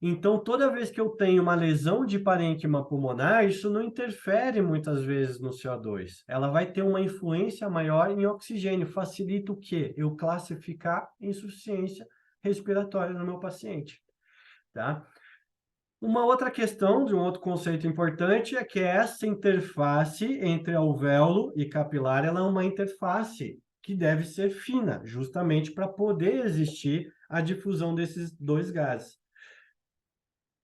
Então, toda vez que eu tenho uma lesão de parênquima pulmonar, isso não interfere muitas vezes no CO2. Ela vai ter uma influência maior em oxigênio. Facilita o quê? Eu classificar insuficiência respiratória no meu paciente, tá? Uma outra questão, de um outro conceito importante, é que essa interface entre alvéolo e capilar, ela é uma interface que deve ser fina, justamente para poder existir a difusão desses dois gases.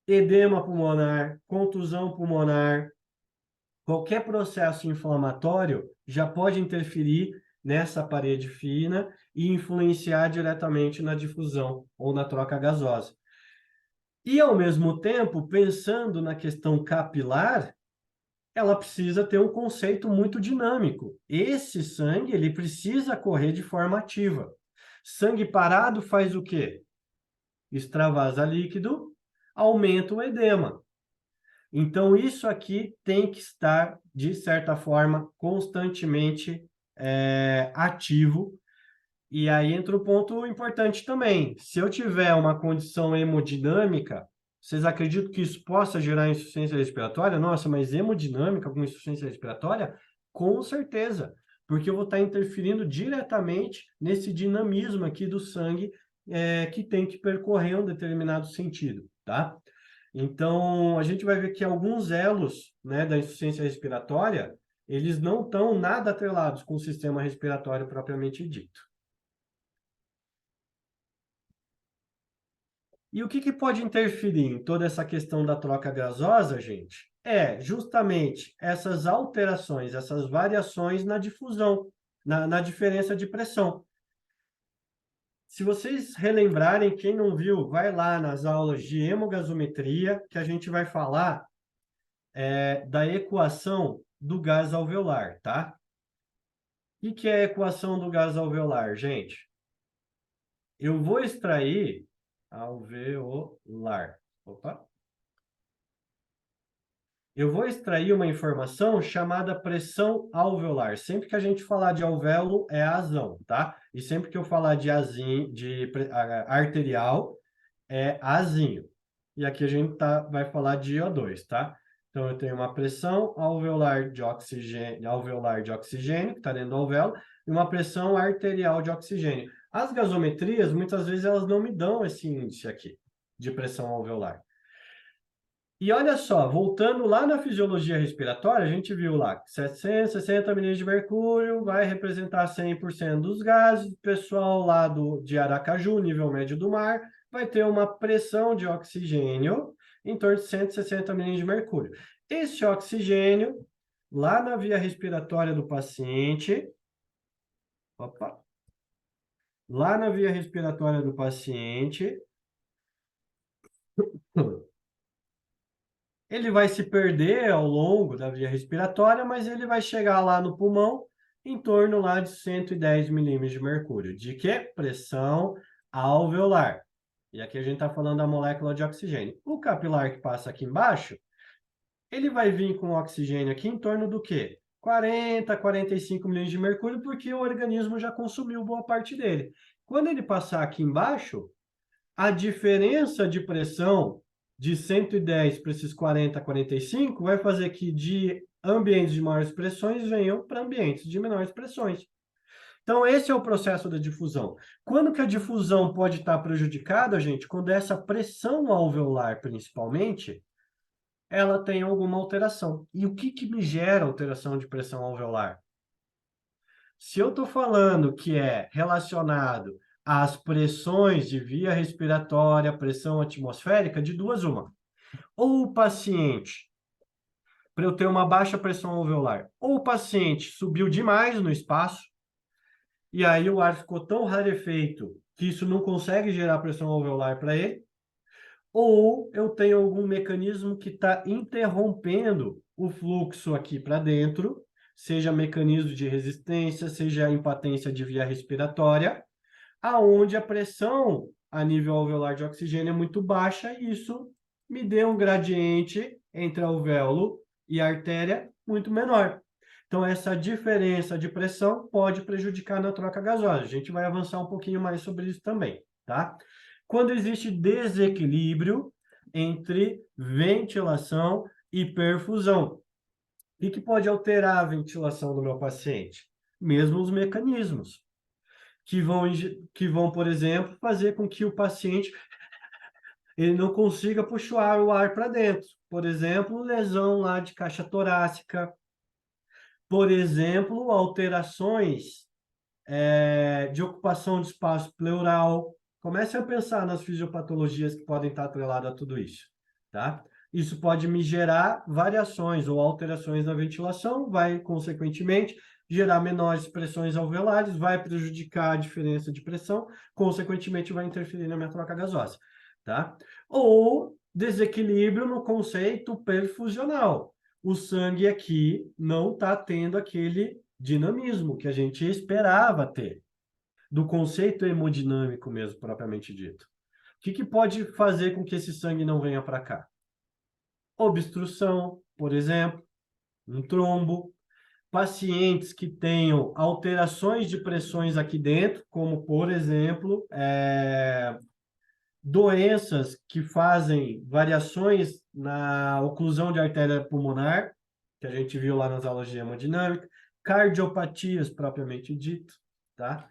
Edema pulmonar, contusão pulmonar, qualquer processo inflamatório já pode interferir nessa parede fina e influenciar diretamente na difusão ou na troca gasosa. E, ao mesmo tempo, pensando na questão capilar, ela precisa ter um conceito muito dinâmico. Esse sangue, ele precisa correr de forma ativa. Sangue parado faz o quê? Extravasa líquido, aumenta o edema. Então, isso aqui tem que estar, de certa forma, constantemente ativo. E aí entra o ponto importante também. Se eu tiver uma condição hemodinâmica, vocês acreditam que isso possa gerar insuficiência respiratória? Nossa, mas hemodinâmica com insuficiência respiratória? Com certeza, porque eu vou estar interferindo diretamente nesse dinamismo aqui do sangue que tem que percorrer um determinado sentido, tá? Então, a gente vai ver que alguns elos, né, da insuficiência respiratória, eles não estão nada atrelados com o sistema respiratório propriamente dito. E o que pode interferir em toda essa questão da troca gasosa, gente? É justamente essas alterações, essas variações na difusão, na diferença de pressão. Se vocês relembrarem, quem não viu, vai lá nas aulas de hemogasometria, que a gente vai falar da equação do gás alveolar, tá? O que é a equação do gás alveolar, gente? Eu vou extrair alveolar. Opa. Eu vou extrair uma informação chamada pressão alveolar. Sempre que a gente falar de alvéolo, é azão, tá? E sempre que eu falar de arterial, é azinho. E aqui a gente vai falar de O2, tá? Então, eu tenho uma pressão alveolar de oxigênio, que está dentro do alvéolo, e uma pressão arterial de oxigênio. As gasometrias, muitas vezes, elas não me dão esse índice aqui, de pressão alveolar. E olha só, voltando lá na fisiologia respiratória, a gente viu lá que 760 milímetros de mercúrio vai representar 100% dos gases. O pessoal lá de Aracaju, nível médio do mar, vai ter uma pressão de oxigênio em torno de 160 milímetros de mercúrio. Esse oxigênio, lá na via respiratória do paciente, lá na via respiratória do paciente, ele vai se perder ao longo da via respiratória, mas ele vai chegar lá no pulmão em torno lá de 110 milímetros de mercúrio. De quê? Pressão alveolar. E aqui a gente está falando da molécula de oxigênio. O capilar que passa aqui embaixo, ele vai vir com oxigênio aqui em torno do quê? 40, 45 milhões de mercúrio, porque o organismo já consumiu boa parte dele. Quando ele passar aqui embaixo, a diferença de pressão de 110 para esses 40, 45 vai fazer que de ambientes de maiores pressões venham para ambientes de menores pressões. Então, esse é o processo da difusão. Quando que a difusão pode estar prejudicada, gente? Quando essa pressão alveolar, principalmente, ela tem alguma alteração. E o que me gera alteração de pressão alveolar? Se eu estou falando que é relacionado às pressões de via respiratória, pressão atmosférica, de duas uma. Ou o paciente, para eu ter uma baixa pressão alveolar, ou o paciente subiu demais no espaço, e aí o ar ficou tão rarefeito que isso não consegue gerar pressão alveolar para ele, ou eu tenho algum mecanismo que está interrompendo o fluxo aqui para dentro, seja mecanismo de resistência, seja impotência de via respiratória, aonde a pressão a nível alveolar de oxigênio é muito baixa, e isso me deu um gradiente entre alvéolo e artéria muito menor. Então, essa diferença de pressão pode prejudicar na troca gasosa. A gente vai avançar um pouquinho mais sobre isso também, tá? Quando existe desequilíbrio entre ventilação e perfusão. O que pode alterar a ventilação do meu paciente? Mesmo os mecanismos que vão, por exemplo, fazer com que o paciente ele não consiga puxar o ar para dentro. Por exemplo, lesão lá de caixa torácica. Por exemplo, alterações de ocupação de espaço pleural. Comece a pensar nas fisiopatologias que podem estar atreladas a tudo isso, tá? Isso pode me gerar variações ou alterações na ventilação, vai, consequentemente, gerar menores pressões alveolares, vai prejudicar a diferença de pressão, consequentemente, vai interferir na minha troca gasosa, tá? Ou desequilíbrio no conceito perfusional. O sangue aqui não está tendo aquele dinamismo que a gente esperava ter, do conceito hemodinâmico mesmo, propriamente dito. O que pode fazer com que esse sangue não venha para cá? Obstrução, por exemplo, um trombo, pacientes que tenham alterações de pressões aqui dentro, como, por exemplo, doenças que fazem variações na oclusão de artéria pulmonar, que a gente viu lá nas aulas de hemodinâmica, cardiopatias propriamente dito, tá?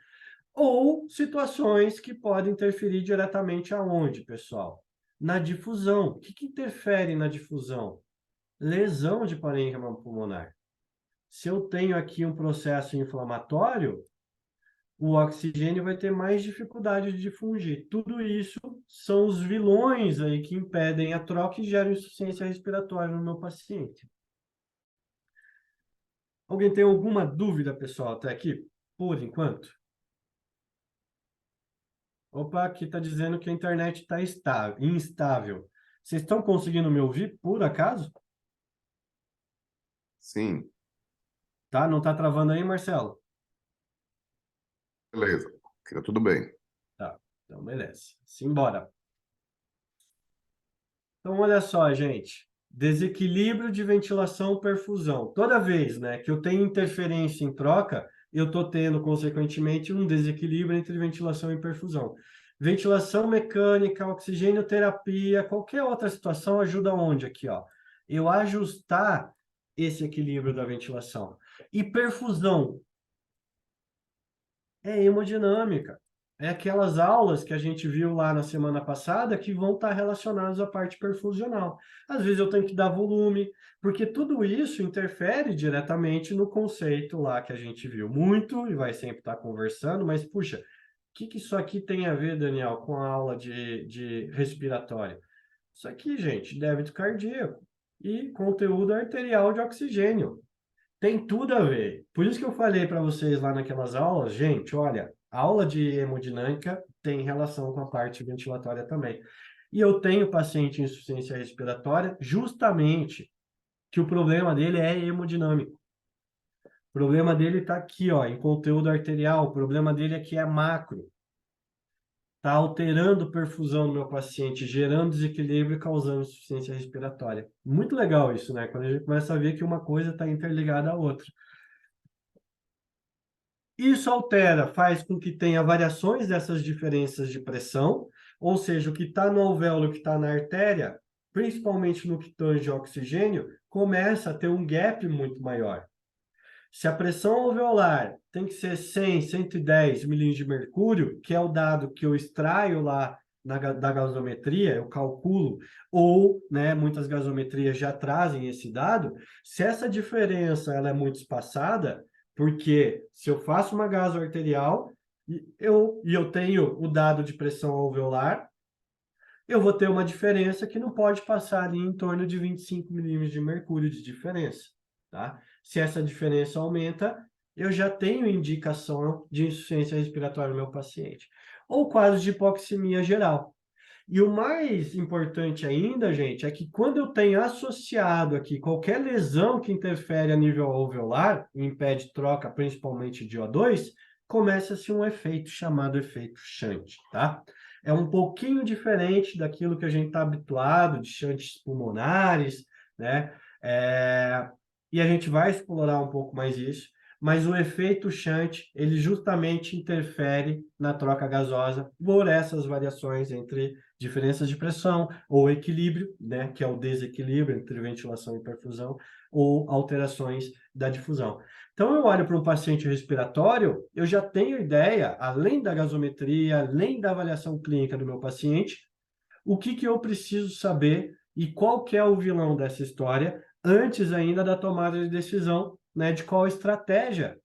Ou situações que podem interferir diretamente aonde, pessoal? Na difusão. O que interfere na difusão? Lesão de parênquima pulmonar. Se eu tenho aqui um processo inflamatório, o oxigênio vai ter mais dificuldade de difundir. Tudo isso são os vilões aí que impedem a troca e geram insuficiência respiratória no meu paciente. Alguém tem alguma dúvida, pessoal, até aqui? Por enquanto? Opa, aqui está dizendo que a internet está instável. Vocês estão conseguindo me ouvir, por acaso? Sim. Tá? Não está travando aí, Marcelo? Beleza. Fica tudo bem. Tá, então beleza. Simbora. Então, olha só, gente. Desequilíbrio de ventilação-perfusão. Toda vez, né, que eu tenho interferência em troca, eu estou tendo, consequentemente, um desequilíbrio entre ventilação e perfusão. Ventilação mecânica, oxigênio-terapia, qualquer outra situação ajuda onde aqui, ó? Eu ajustar esse equilíbrio da ventilação. E perfusão é hemodinâmica. É aquelas aulas que a gente viu lá na semana passada que vão estar relacionadas à parte perfusional. Às vezes eu tenho que dar volume, porque tudo isso interfere diretamente no conceito lá que a gente viu muito e vai sempre estar conversando, mas, puxa, que isso aqui tem a ver, Daniel, com a aula de respiratória? Isso aqui, gente, débito cardíaco e conteúdo arterial de oxigênio. Tem tudo a ver. Por isso que eu falei para vocês lá naquelas aulas, gente, olha, a aula de hemodinâmica tem relação com a parte ventilatória também. E eu tenho paciente em insuficiência respiratória justamente que o problema dele é hemodinâmico. O problema dele está aqui, ó, em conteúdo arterial. O problema dele aqui é macro. Está alterando perfusão no meu paciente, gerando desequilíbrio e causando insuficiência respiratória. Muito legal isso, né? Quando a gente começa a ver que uma coisa está interligada à outra. Isso altera, faz com que tenha variações dessas diferenças de pressão, ou seja, o que está no alvéolo, o que está na artéria, principalmente no que tange oxigênio, começa a ter um gap muito maior. Se a pressão alveolar tem que ser 100, 110 milímetros de mercúrio, que é o dado que eu extraio lá da gasometria, eu calculo, ou, né, muitas gasometrias já trazem esse dado, se essa diferença ela é muito espaçada, porque se eu faço uma gaso arterial e eu tenho o dado de pressão alveolar, eu vou ter uma diferença que não pode passar ali em torno de 25 milímetros de mercúrio de diferença, tá? Se essa diferença aumenta, eu já tenho indicação de insuficiência respiratória no meu paciente. Ou quadros de hipoxemia geral. E o mais importante ainda, gente, é que quando eu tenho associado aqui qualquer lesão que interfere a nível alveolar, e impede troca principalmente de O2, começa-se um efeito chamado efeito shunt, tá? É um pouquinho diferente daquilo que a gente está habituado, de shunts pulmonares, né? E a gente vai explorar um pouco mais isso, mas o efeito shunt, ele justamente interfere na troca gasosa por essas variações entre diferenças de pressão ou equilíbrio, né, que é o desequilíbrio entre ventilação e perfusão, ou alterações da difusão. Então, eu olho para um paciente respiratório, eu já tenho ideia, além da gasometria, além da avaliação clínica do meu paciente, o que eu preciso saber e qual que é o vilão dessa história antes ainda da tomada de decisão, né, de qual estratégia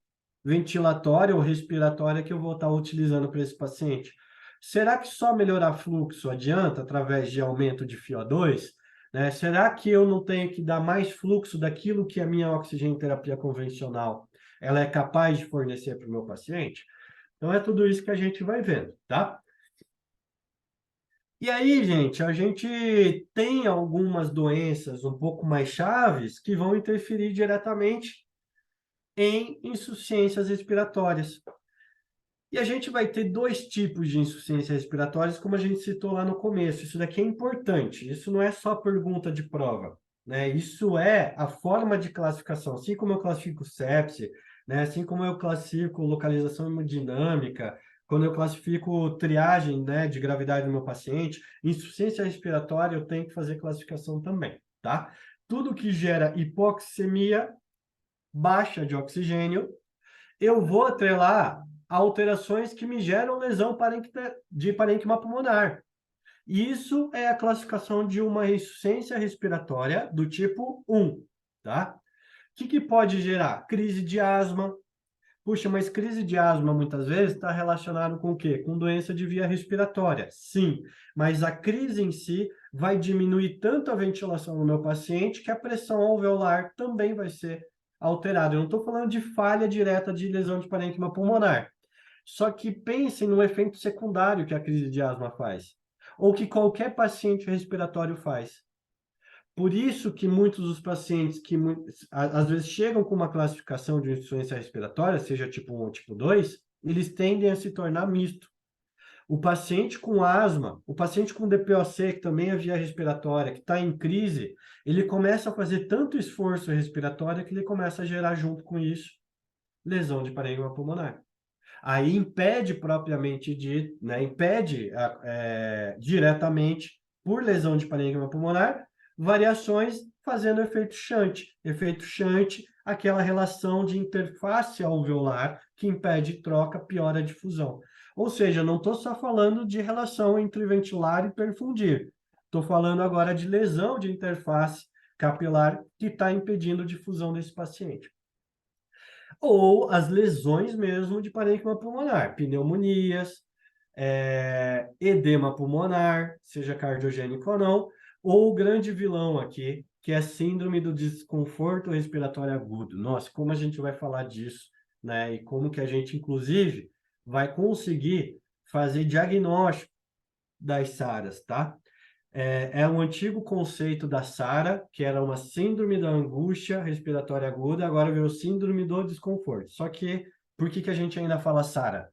ventilatória ou respiratória que eu vou estar utilizando para esse paciente. Será que só melhorar fluxo adianta através de aumento de FiO2? Né? Será que eu não tenho que dar mais fluxo daquilo que a minha oxigenoterapia convencional ela é capaz de fornecer para o meu paciente? Então, é tudo isso que a gente vai vendo, tá? E aí, gente, a gente tem algumas doenças um pouco mais chaves que vão interferir diretamente em insuficiências respiratórias. E a gente vai ter dois tipos de insuficiências respiratórias, como a gente citou lá no começo. Isso daqui é importante. Isso não é só pergunta de prova, né? Isso é a forma de classificação. Assim como eu classifico sepse, né? Assim como eu classifico localização hemodinâmica, quando eu classifico triagem, né, de gravidade do meu paciente, insuficiência respiratória, eu tenho que fazer classificação também, tá? Tudo que gera hipoxemia, baixa de oxigênio, eu vou atrelar alterações que me geram lesão de parênquima pulmonar. Isso é a classificação de uma insuficiência respiratória do tipo 1, tá? O que pode gerar? Crise de asma. Puxa, mas crise de asma muitas vezes está relacionado com o quê? Com doença de via respiratória. Sim, mas a crise em si vai diminuir tanto a ventilação no meu paciente que a pressão alveolar também vai ser alterada. Eu não estou falando de falha direta de lesão de parênquima pulmonar. Só que pensem no efeito secundário que a crise de asma faz, ou que qualquer paciente respiratório faz. Por isso que muitos dos pacientes que às vezes chegam com uma classificação de insuficiência respiratória, seja tipo 1 ou tipo 2, eles tendem a se tornar misto. O paciente com asma, o paciente com DPOC, que também é via respiratória, que está em crise, ele começa a fazer tanto esforço respiratório que ele começa a gerar junto com isso lesão de parênquima pulmonar. Aí impede propriamente de, né, impede diretamente, por lesão de parênquima pulmonar, variações fazendo efeito shunt. Efeito shunt, aquela relação de interface alveolar que impede troca, piora a difusão. Ou seja, não estou só falando de relação entre ventilar e perfundir. Estou falando agora de lesão de interface capilar que está impedindo a difusão desse paciente. Ou as lesões mesmo de parênquima pulmonar, pneumonias, edema pulmonar, seja cardiogênico ou não, ou o grande vilão aqui, que é síndrome do desconforto respiratório agudo. Nossa, como a gente vai falar disso, né? E como que a gente, inclusive, vai conseguir fazer diagnóstico das SARAs, tá? É um antigo conceito da SARA, que era uma síndrome da angústia respiratória aguda, agora virou síndrome do desconforto. Só que, por que a gente ainda fala SARA?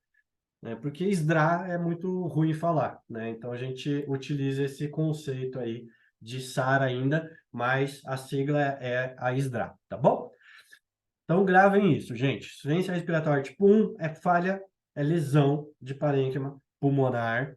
Porque SDRA é muito ruim falar, né? Então a gente utiliza esse conceito aí de SARA ainda, mas a sigla é a SDRA, tá bom? Então gravem isso, gente. Insuficiência respiratória tipo 1 é falha, é lesão de parênquima pulmonar,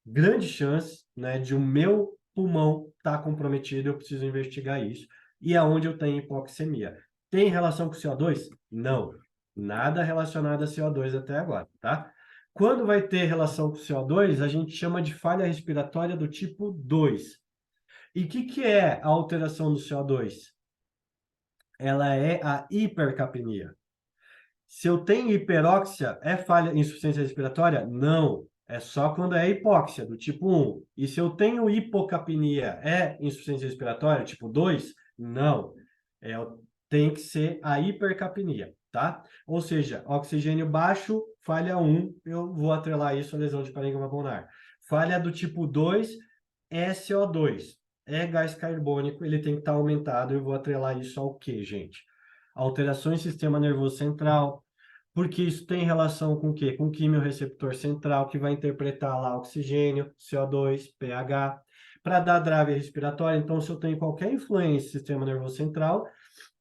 grande chance, né, de o meu pulmão estar comprometido, eu preciso investigar isso. E aonde eu tenho hipoxemia. Tem relação com CO2? Não. Nada relacionado a CO2 até agora, tá? Quando vai ter relação com CO2, a gente chama de falha respiratória do tipo 2. E o que é a alteração do CO2? Ela é a hipercapnia. Se eu tenho hiperóxia, é falha, insuficiência respiratória? Não. É só quando é hipóxia, do tipo 1. E se eu tenho hipocapnia, é insuficiência respiratória, tipo 2? Não. Tem que ser a hipercapnia, tá? Ou seja, oxigênio baixo, falha 1, eu vou atrelar isso à lesão de parênquima pulmonar. Falha do tipo 2 é CO2, é gás carbônico, ele tem que estar aumentado, eu vou atrelar isso ao quê, gente? Alterações no sistema nervoso central, porque isso tem relação com o quê? Com o quimiorreceptor central, que vai interpretar lá oxigênio, CO2, pH, para dar drive respiratória. Então, se eu tenho qualquer influência no sistema nervoso central,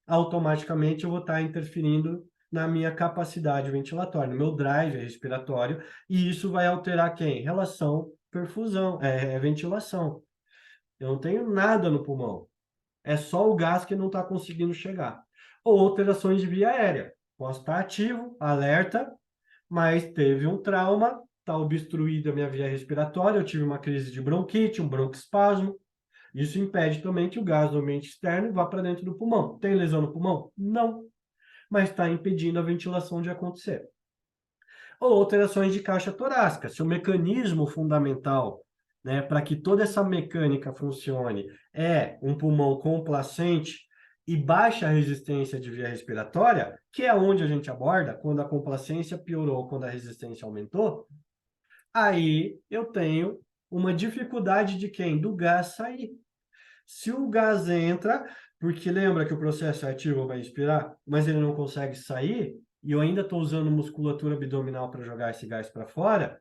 automaticamente eu vou estar interferindo na minha capacidade ventilatória, no meu drive respiratório, e isso vai alterar quem? Relação, perfusão, ventilação. Eu não tenho nada no pulmão. É só o gás que não está conseguindo chegar. Ou alterações de via aérea. Posso estar ativo, alerta, mas teve um trauma, está obstruída a minha via respiratória, eu tive uma crise de bronquite, um broncoespasmo. Isso impede também que o gás do ambiente externo vá para dentro do pulmão. Tem lesão no pulmão? Não. Mas está impedindo a ventilação de acontecer. Ou alterações de caixa torácica. Se o mecanismo fundamental, né, para que toda essa mecânica funcione é um pulmão complacente e baixa resistência de via respiratória, que é onde a gente aborda quando a complacência piorou, quando a resistência aumentou, aí eu tenho uma dificuldade de quem? Do gás sair. Se o gás entra, porque lembra que o processo é ativo vai inspirar, mas ele não consegue sair, e eu ainda estou usando musculatura abdominal para jogar esse gás para fora,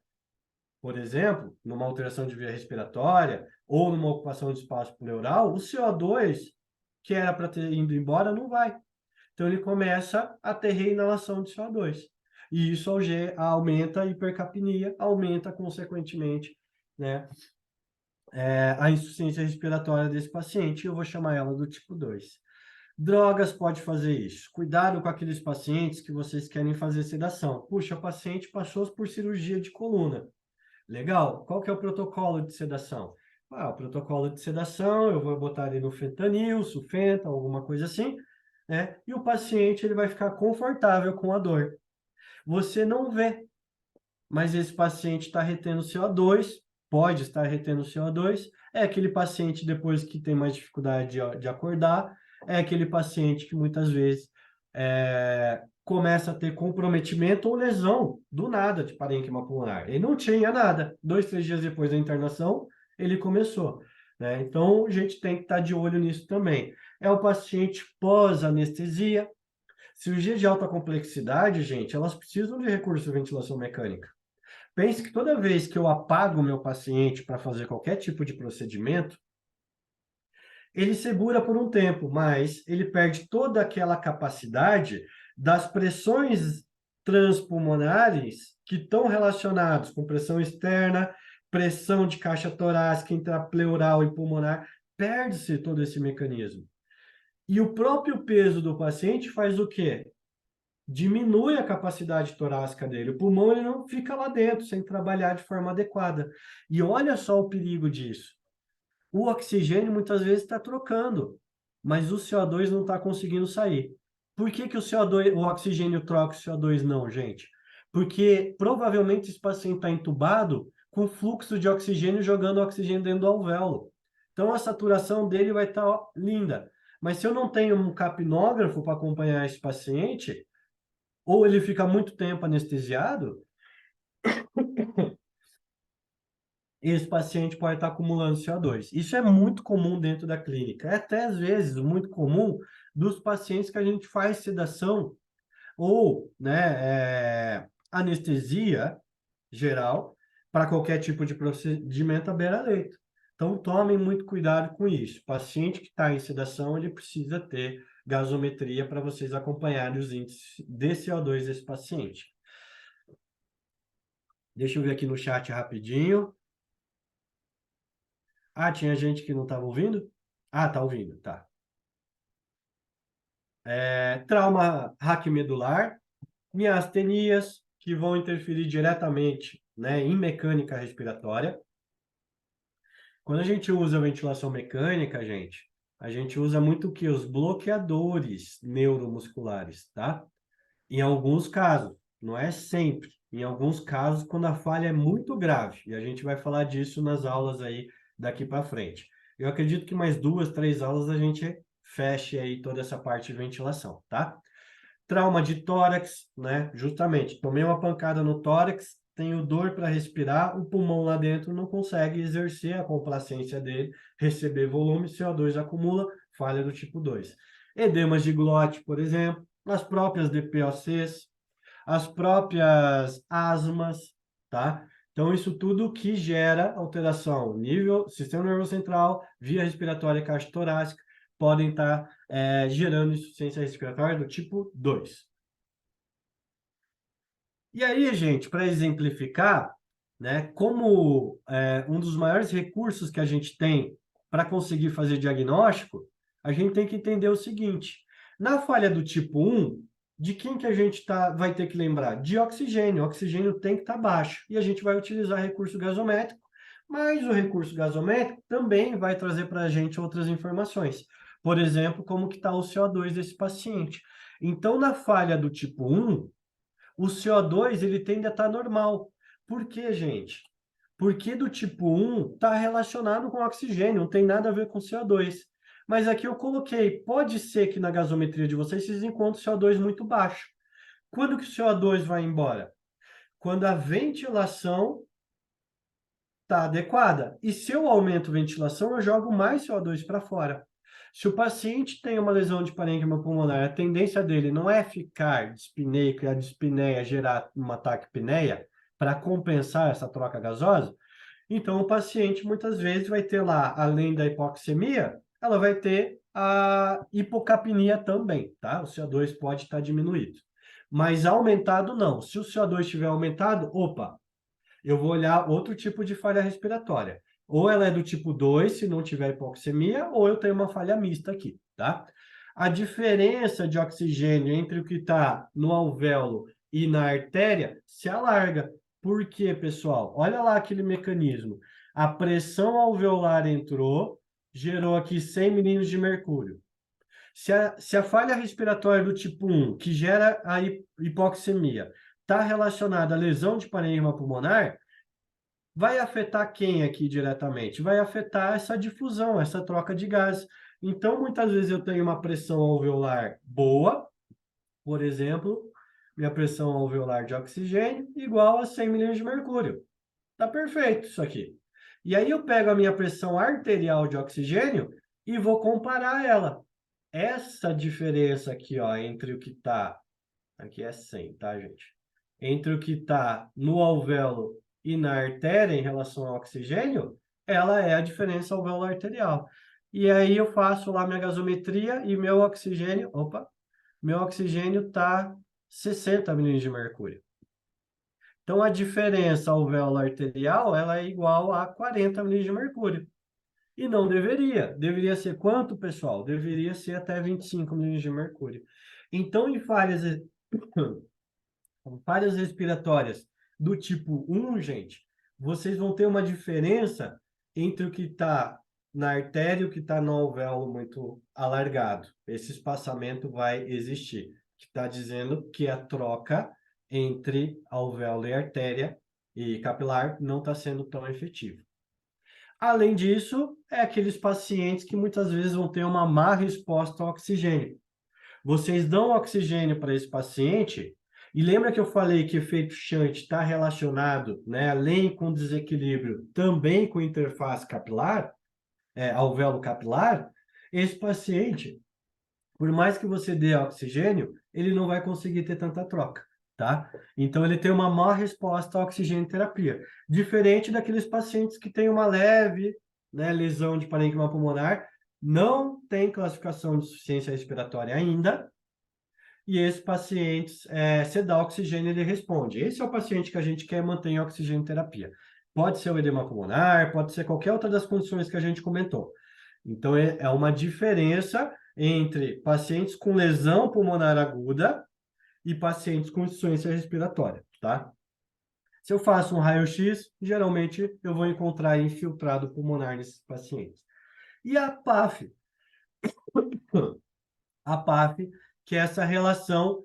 por exemplo, numa alteração de via respiratória ou numa ocupação de espaço pleural, o CO2, que era para ter ido embora, não vai. Então ele começa a ter reinalação de CO2. E isso aumenta a hipercapnia, aumenta consequentemente, né, a insuficiência respiratória desse paciente, eu vou chamar ela do tipo 2. Drogas pode fazer isso. Cuidado com aqueles pacientes que vocês querem fazer sedação. Puxa, o paciente passou por cirurgia de coluna. Legal. Qual que é o protocolo de sedação? O protocolo de sedação, eu vou botar ele no fentanil, sufenta, alguma coisa assim, né? E o paciente ele vai ficar confortável com a dor. Você não vê, mas esse paciente está retendo CO2, pode estar retendo CO2, é aquele paciente depois que tem mais dificuldade de acordar, é aquele paciente que muitas vezes começa a ter comprometimento ou lesão do nada de parênquima pulmonar. Ele não tinha nada. 2, 3 dias depois da internação, ele começou, né? Então, a gente tem que estar de olho nisso também. É o paciente pós-anestesia. Cirurgia de alta complexidade, gente, elas precisam de recurso de ventilação mecânica. Pense que toda vez que eu apago o meu paciente para fazer qualquer tipo de procedimento, ele segura por um tempo, mas ele perde toda aquela capacidade das pressões transpulmonares que estão relacionadas com pressão externa, pressão de caixa torácica, intrapleural e pulmonar, perde-se todo esse mecanismo. E o próprio peso do paciente faz o quê? Diminui a capacidade torácica dele. O pulmão ele não fica lá dentro sem trabalhar de forma adequada. E olha só o perigo disso. O oxigênio muitas vezes está trocando, mas o CO2 não está conseguindo sair. Por que o CO2, o oxigênio troca o CO2 não, gente? porque provavelmente esse paciente está entubado com fluxo de oxigênio jogando oxigênio dentro do alvéolo. Então, a saturação dele vai estar linda. Mas se eu não tenho um capnógrafo para acompanhar esse paciente, ou ele fica muito tempo anestesiado, esse paciente pode estar acumulando CO2. Isso é muito comum dentro da clínica. É até, às vezes, muito comum dos pacientes que a gente faz sedação ou anestesia geral para qualquer tipo de procedimento à beira-leito. Então, tomem muito cuidado com isso. O paciente que está em sedação, ele precisa ter gasometria para vocês acompanharem os índices de CO2 desse paciente. Deixa eu ver aqui no chat rapidinho. Ah, tinha gente que não estava ouvindo? Ah, tá ouvindo, tá. Trauma raquimedular, miastenias, que vão interferir diretamente, né, em mecânica respiratória. Quando a gente usa ventilação mecânica, gente, a gente usa muito o que? Os bloqueadores neuromusculares, tá? Em alguns casos, não é sempre. Em alguns casos, quando a falha é muito grave, e a gente vai falar disso nas aulas aí daqui para frente. Eu acredito que mais 2, 3 aulas a gente feche aí toda essa parte de ventilação, tá? Trauma de tórax, né? Justamente, tomei uma pancada no tórax, tenho dor para respirar, o pulmão lá dentro não consegue exercer a complacência dele, receber volume, CO2 acumula, falha do tipo 2. Edemas de glote, por exemplo, as próprias DPOCs, as próprias asmas, tá? Então, isso tudo que gera alteração, nível, sistema nervoso central, via respiratória e caixa torácica, podem estar gerando insuficiência respiratória do tipo 2. E aí, gente, para exemplificar, né, como um dos maiores recursos que a gente tem para conseguir fazer diagnóstico, a gente tem que entender o seguinte: na falha do tipo 1, de quem que a gente vai ter que lembrar? De oxigênio. O oxigênio tem que estar baixo. E a gente vai utilizar recurso gasométrico, mas o recurso gasométrico também vai trazer para a gente outras informações. Por exemplo, como que está o CO2 desse paciente. Então, na falha do tipo 1, o CO2 ele tende a estar normal. Por quê, gente? Porque do tipo 1 está relacionado com oxigênio, não tem nada a ver com CO2. Mas aqui eu coloquei, pode ser que na gasometria de vocês encontrem CO2 muito baixo. Quando que o CO2 vai embora? Quando a ventilação está adequada. E se eu aumento a ventilação, eu jogo mais CO2 para fora. Se o paciente tem uma lesão de parênquima pulmonar, a tendência dele não é ficar dispneico e a dispneia gerar uma taquipneia para compensar essa troca gasosa, então o paciente muitas vezes vai ter lá, além da hipoxemia, ela vai ter a hipocapnia também, tá? O CO2 pode estar diminuído. Mas aumentado não. Se o CO2 estiver aumentado, opa, eu vou olhar outro tipo de falha respiratória. Ou ela é do tipo 2, se não tiver hipoxemia, ou eu tenho uma falha mista aqui, tá? A diferença de oxigênio entre o que está no alvéolo e na artéria se alarga. Por quê, pessoal? Olha lá aquele mecanismo. A pressão alveolar entrou, gerou aqui 100 milímetros de mercúrio. Se a falha respiratória do tipo 1, que gera a hipoxemia, está relacionada à lesão de parênquima pulmonar, vai afetar quem aqui diretamente? Vai afetar essa difusão, essa troca de gases. Então, muitas vezes eu tenho uma pressão alveolar boa, por exemplo, minha pressão alveolar de oxigênio igual a 100 milhões de mercúrio. Tá perfeito isso aqui. E aí eu pego a minha pressão arterial de oxigênio e vou comparar ela. Essa diferença aqui, ó, entre o que está, aqui é 100, tá, gente? Entre o que está no alvéolo e na artéria em relação ao oxigênio, ela é a diferença alveolar arterial. E aí eu faço lá minha gasometria e meu oxigênio está 60 milímetros de mercúrio. Então a diferença alveolar arterial, ela é igual a 40 milímetros de mercúrio. E não deveria. Deveria ser quanto, pessoal? Deveria ser até 25 milímetros de mercúrio. Então, em falhas respiratórias do tipo 1, gente, vocês vão ter uma diferença entre o que está na artéria e o que está no alvéolo muito alargado. Esse espaçamento vai existir, que está dizendo que a troca entre alvéolo e artéria e capilar não está sendo tão efetivo. Além disso, é aqueles pacientes que muitas vezes vão ter uma má resposta ao oxigênio. Vocês dão oxigênio para esse paciente, e lembra que eu falei que efeito shunt está relacionado, né, além com desequilíbrio, também com interface capilar, alvéolo capilar? Esse paciente, por mais que você dê oxigênio, ele não vai conseguir ter tanta troca, tá? Então, ele tem uma má resposta à oxigênio terapia, diferente daqueles pacientes que têm uma leve, né, lesão de parênquima pulmonar, não tem classificação de insuficiência respiratória ainda, e esses pacientes, você dá oxigênio, ele responde. Esse é o paciente que a gente quer manter em oxigênio terapia. Pode ser o edema pulmonar, pode ser qualquer outra das condições que a gente comentou. Então, é uma diferença entre pacientes com lesão pulmonar aguda e pacientes com insuficiência respiratória, tá? Se eu faço um raio-x, geralmente eu vou encontrar infiltrado pulmonar nesses pacientes. E a PAF? A PAF, que é essa relação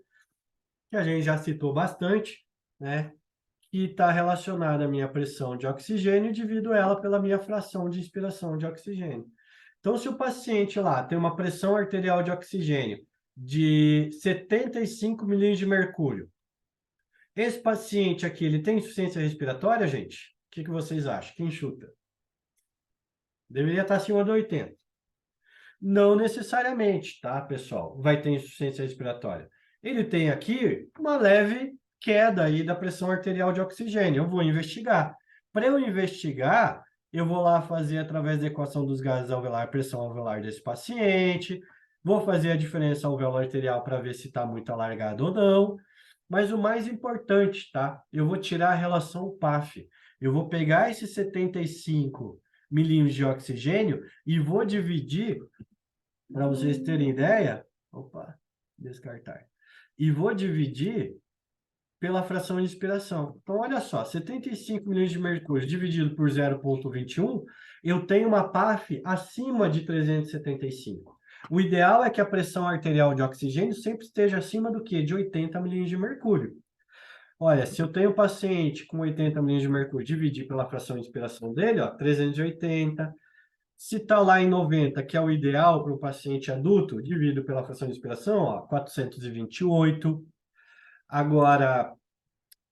que a gente já citou bastante, né? Que está relacionada à minha pressão de oxigênio, divido ela pela minha fração de inspiração de oxigênio. Então, se o paciente lá tem uma pressão arterial de oxigênio de 75 milímetros de mercúrio, esse paciente aqui, ele tem insuficiência respiratória, gente? O que vocês acham? Quem chuta? Deveria estar acima de 80. Não necessariamente, tá, pessoal? Vai ter insuficiência respiratória. Ele tem aqui uma leve queda aí da pressão arterial de oxigênio. Eu vou investigar. Para eu investigar, eu vou lá fazer, através da equação dos gases alveolar, a pressão alveolar desse paciente. Vou fazer a diferença alveolar arterial para ver se está muito alargado ou não. Mas o mais importante, tá? Eu vou tirar a relação PAF. Eu vou pegar esses 75 milímetros de oxigênio e vou dividir, para vocês terem ideia, descartar. E vou dividir pela fração de inspiração. Então, olha só, 75 milhões de mercúrio dividido por 0,21, eu tenho uma PAF acima de 375. O ideal é que a pressão arterial de oxigênio sempre esteja acima do quê? De 80 milhões de mercúrio. Olha, se eu tenho um paciente com 80 milhões de mercúrio, dividir pela fração de inspiração dele, ó, 380. Se está lá em 90, que é o ideal para o paciente adulto, divido pela fração de inspiração, ó, 428. Agora,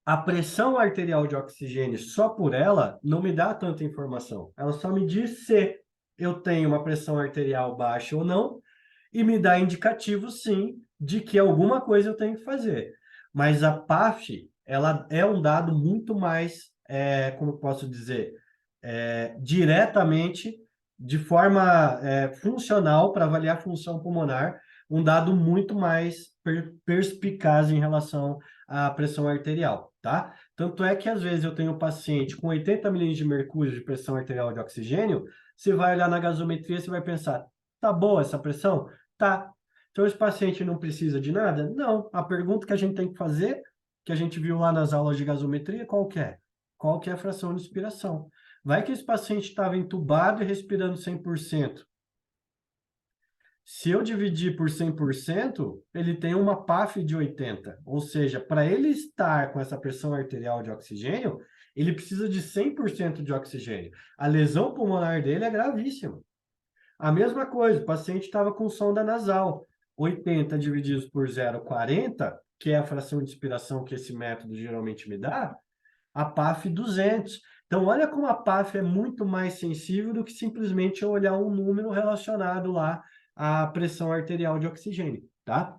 a pressão arterial de oxigênio só por ela não me dá tanta informação. Ela só me diz se eu tenho uma pressão arterial baixa ou não, e me dá indicativo, sim, de que alguma coisa eu tenho que fazer. Mas a PAF, ela é um dado muito mais, como eu posso dizer, diretamente, de forma funcional para avaliar a função pulmonar, um dado muito mais perspicaz em relação à pressão arterial, tá? Tanto é que, às vezes, eu tenho um paciente com 80 milímetros de mercúrio de pressão arterial de oxigênio, você vai olhar na gasometria, você vai pensar, tá boa essa pressão? Tá. Então, esse paciente não precisa de nada? Não. A pergunta que a gente tem que fazer, que a gente viu lá nas aulas de gasometria, qual que é? Qual que é a fração de inspiração? Vai que esse paciente estava entubado e respirando 100%. Se eu dividir por 100%, ele tem uma PAF de 80. Ou seja, para ele estar com essa pressão arterial de oxigênio, ele precisa de 100% de oxigênio. A lesão pulmonar dele é gravíssima. A mesma coisa, o paciente estava com sonda nasal. 80 divididos por 0,40, que é a fração de inspiração que esse método geralmente me dá, a PAF 200. Então, olha como a PAF é muito mais sensível do que simplesmente eu olhar um número relacionado lá à pressão arterial de oxigênio, tá?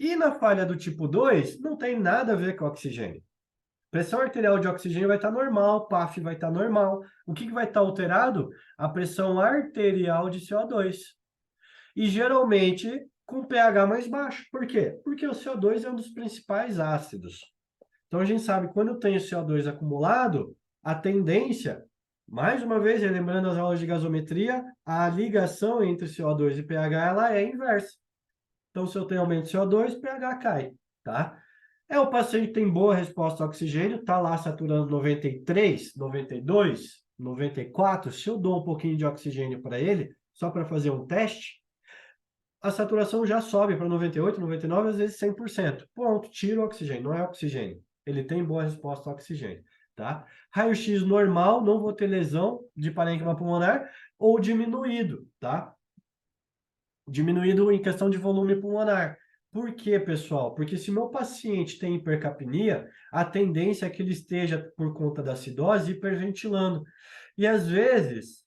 E na falha do tipo 2, não tem nada a ver com oxigênio. Pressão arterial de oxigênio vai estar normal, PAF vai estar normal. O que vai estar alterado? A pressão arterial de CO2. E geralmente com pH mais baixo. Por quê? Porque o CO2 é um dos principais ácidos. Então a gente sabe que quando eu tenho CO2 acumulado, a tendência, mais uma vez, lembrando as aulas de gasometria, a ligação entre CO2 e pH ela é inversa. Então, se eu tenho aumento de CO2, pH cai, tá? O paciente tem boa resposta ao oxigênio, está lá saturando 93, 92, 94. Se eu dou um pouquinho de oxigênio para ele, só para fazer um teste, a saturação já sobe para 98, 99, às vezes 100%. Pronto, tira o oxigênio, não é oxigênio. Ele tem boa resposta ao oxigênio, tá? Raio-X normal, não vou ter lesão de parênquima pulmonar ou diminuído, tá? Diminuído em questão de volume pulmonar. Por quê, pessoal? Porque se meu paciente tem hipercapnia, a tendência é que ele esteja, por conta da acidose, hiperventilando. E às vezes,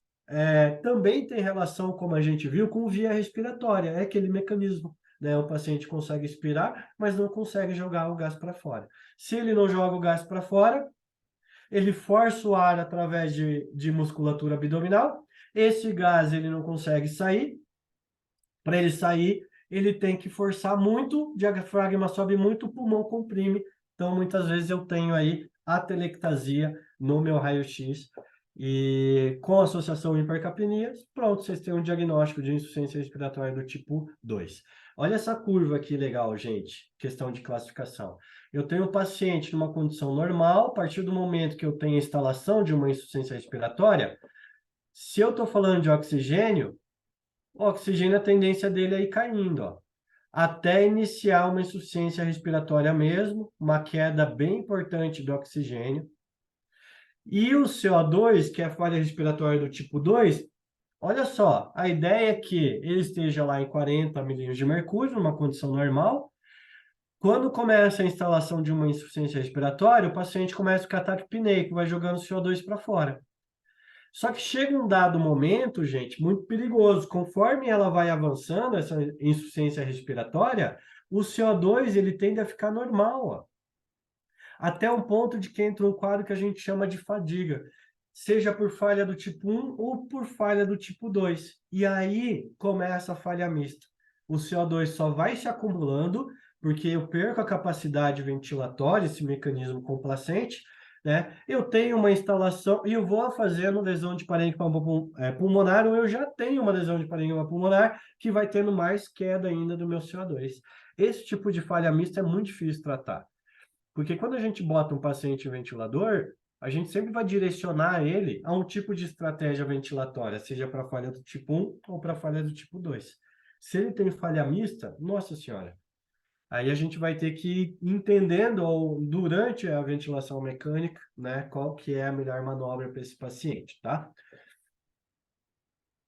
também tem relação, como a gente viu, com via respiratória. É aquele mecanismo, né? O paciente consegue expirar, mas não consegue jogar o gás para fora. Se ele não joga o gás para fora, ele força o ar através de musculatura abdominal. Esse gás ele não consegue sair. Para ele sair, ele tem que forçar muito, o diafragma sobe muito, o pulmão comprime. Então, muitas vezes eu tenho aí atelectasia no meu raio-x. E com associação hipercapnia, pronto, vocês têm um diagnóstico de insuficiência respiratória do tipo 2. Olha essa curva aqui legal, gente, questão de classificação. Eu tenho um paciente numa condição normal, a partir do momento que eu tenho a instalação de uma insuficiência respiratória, se eu estou falando de oxigênio, o oxigênio, a tendência dele é ir caindo, ó, até iniciar uma insuficiência respiratória mesmo, uma queda bem importante do oxigênio. E o CO2, que é a falha respiratória do tipo 2, olha só, a ideia é que ele esteja lá em 40 milímetros de mercúrio, numa condição normal. Quando começa a instalação de uma insuficiência respiratória, o paciente começa a ficar taquipneico, vai jogando CO2 para fora. Só que chega um dado momento, gente, muito perigoso. Conforme ela vai avançando, essa insuficiência respiratória, o CO2 ele tende a ficar normal, ó, até um ponto de que entra um quadro que a gente chama de fadiga, seja por falha do tipo 1 ou por falha do tipo 2. E aí começa a falha mista. O CO2 só vai se acumulando, porque eu perco a capacidade ventilatória, esse mecanismo complacente, né? Eu tenho uma instalação e eu vou fazendo lesão de parênquima pulmonar, ou eu já tenho uma lesão de parênquima pulmonar que vai tendo mais queda ainda do meu CO2. Esse tipo de falha mista é muito difícil tratar. Porque quando a gente bota um paciente em ventilador, a gente sempre vai direcionar ele a um tipo de estratégia ventilatória, seja para falha do tipo 1 ou para falha do tipo 2. Se ele tem falha mista, nossa senhora, aí a gente vai ter que ir entendendo ou durante a ventilação mecânica, né, qual que é a melhor manobra para esse paciente, tá?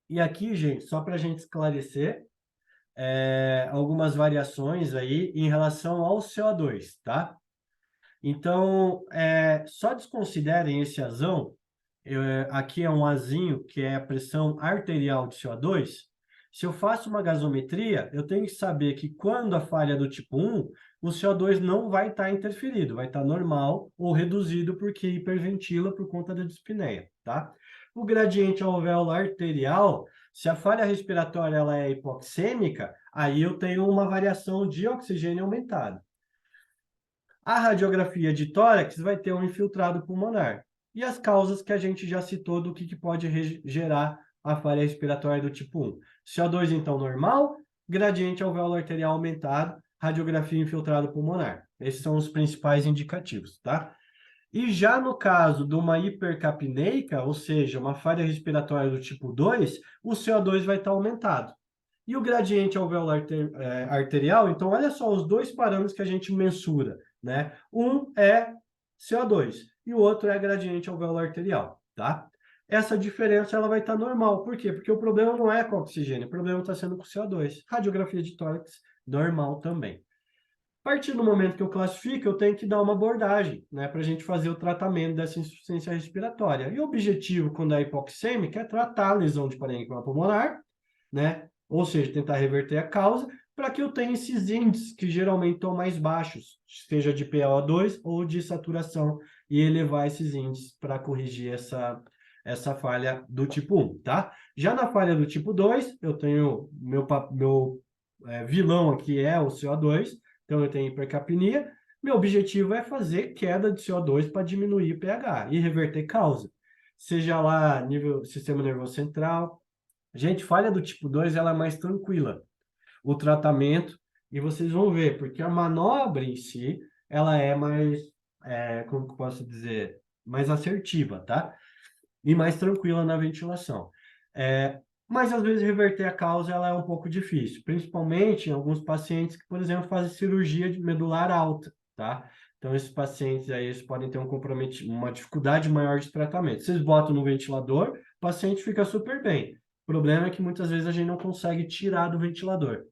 E aqui, gente, só para a gente esclarecer, algumas variações aí em relação ao CO2, tá? Então, só desconsiderem esse azão. Aqui é um azinho, que é a pressão arterial de CO2. Se eu faço uma gasometria, eu tenho que saber que quando a falha é do tipo 1, o CO2 não vai estar interferido, vai estar normal ou reduzido porque hiperventila por conta da dispneia, tá? O gradiente alveolar arterial, se a falha respiratória ela é hipoxêmica, aí eu tenho uma variação de oxigênio aumentado. A radiografia de tórax vai ter um infiltrado pulmonar. E as causas que a gente já citou do que pode gerar a falha respiratória do tipo 1. CO2, então, normal, gradiente alvéolo arterial aumentado, radiografia infiltrado pulmonar. Esses são os principais indicativos, tá? E já no caso de uma hipercapneica, ou seja, uma falha respiratória do tipo 2, o CO2 vai estar aumentado. E o gradiente alveolar arterial, então, olha só os dois parâmetros que a gente mensura, né? Um é CO2 e o outro é gradiente alveolar arterial, tá? Essa diferença ela vai estar normal. Por quê? Porque o problema não é com o oxigênio, o problema está sendo com o CO2. Radiografia de tórax, normal também. A partir do momento que eu classifico, eu tenho que dar uma abordagem, né, para a gente fazer o tratamento dessa insuficiência respiratória. E o objetivo, quando é hipoxêmica, é tratar a lesão de parênquima pulmonar, né? Ou seja, tentar reverter a causa, para que eu tenha esses índices que geralmente estão mais baixos, seja de PaO2 ou de saturação, e elevar esses índices para corrigir essa falha do tipo 1, tá? Já na falha do tipo 2, eu tenho meu vilão aqui é o CO2, então eu tenho hipercapnia. Meu objetivo é fazer queda de CO2 para diminuir o pH e reverter causa. Seja lá nível sistema nervoso central. Gente, falha do tipo 2 ela é mais tranquila. O tratamento, e vocês vão ver, porque a manobra em si, ela é mais, como que eu posso dizer, mais assertiva, tá? E mais tranquila na ventilação. Mas, às vezes, reverter a causa ela é um pouco difícil, principalmente em alguns pacientes que, por exemplo, fazem cirurgia de medular alta, tá? Então, esses pacientes aí, eles podem ter uma dificuldade maior de tratamento. Vocês botam no ventilador, o paciente fica super bem. O problema é que, muitas vezes, a gente não consegue tirar do ventilador.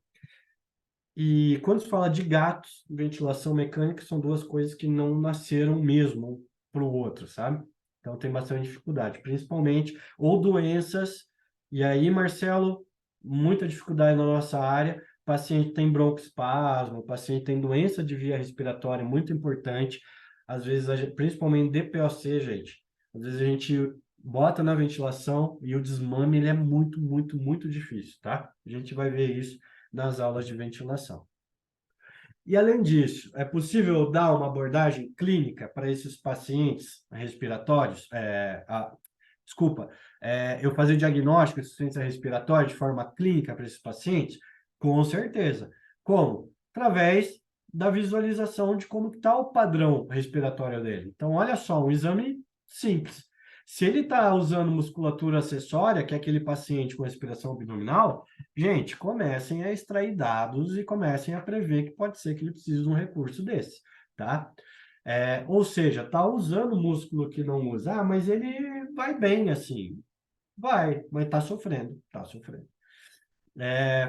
E quando se fala de gatos, ventilação mecânica são duas coisas que não nasceram mesmo um para o outro, sabe? Então tem bastante dificuldade, principalmente, ou doenças, e aí, Marcelo, muita dificuldade na nossa área, paciente tem broncoespasmo, paciente tem doença de via respiratória, muito importante, às vezes, principalmente DPOC, gente, às vezes a gente bota na ventilação e o desmame ele é muito, muito, muito difícil, tá? A gente vai ver isso nas aulas de ventilação. E, além disso, é possível dar uma abordagem clínica para esses pacientes respiratórios? Desculpa, eu fazer diagnóstico de insuficiência respiratória de forma clínica para esses pacientes? Com certeza. Como? Através da visualização de como está o padrão respiratório dele. Então, olha só, um exame simples. Se ele está usando musculatura acessória, que é aquele paciente com respiração abdominal, gente, comecem a extrair dados e comecem a prever que pode ser que ele precise de um recurso desse, tá? Ou seja, tá usando músculo que não usa, mas ele vai bem assim, vai, mas tá sofrendo, tá sofrendo.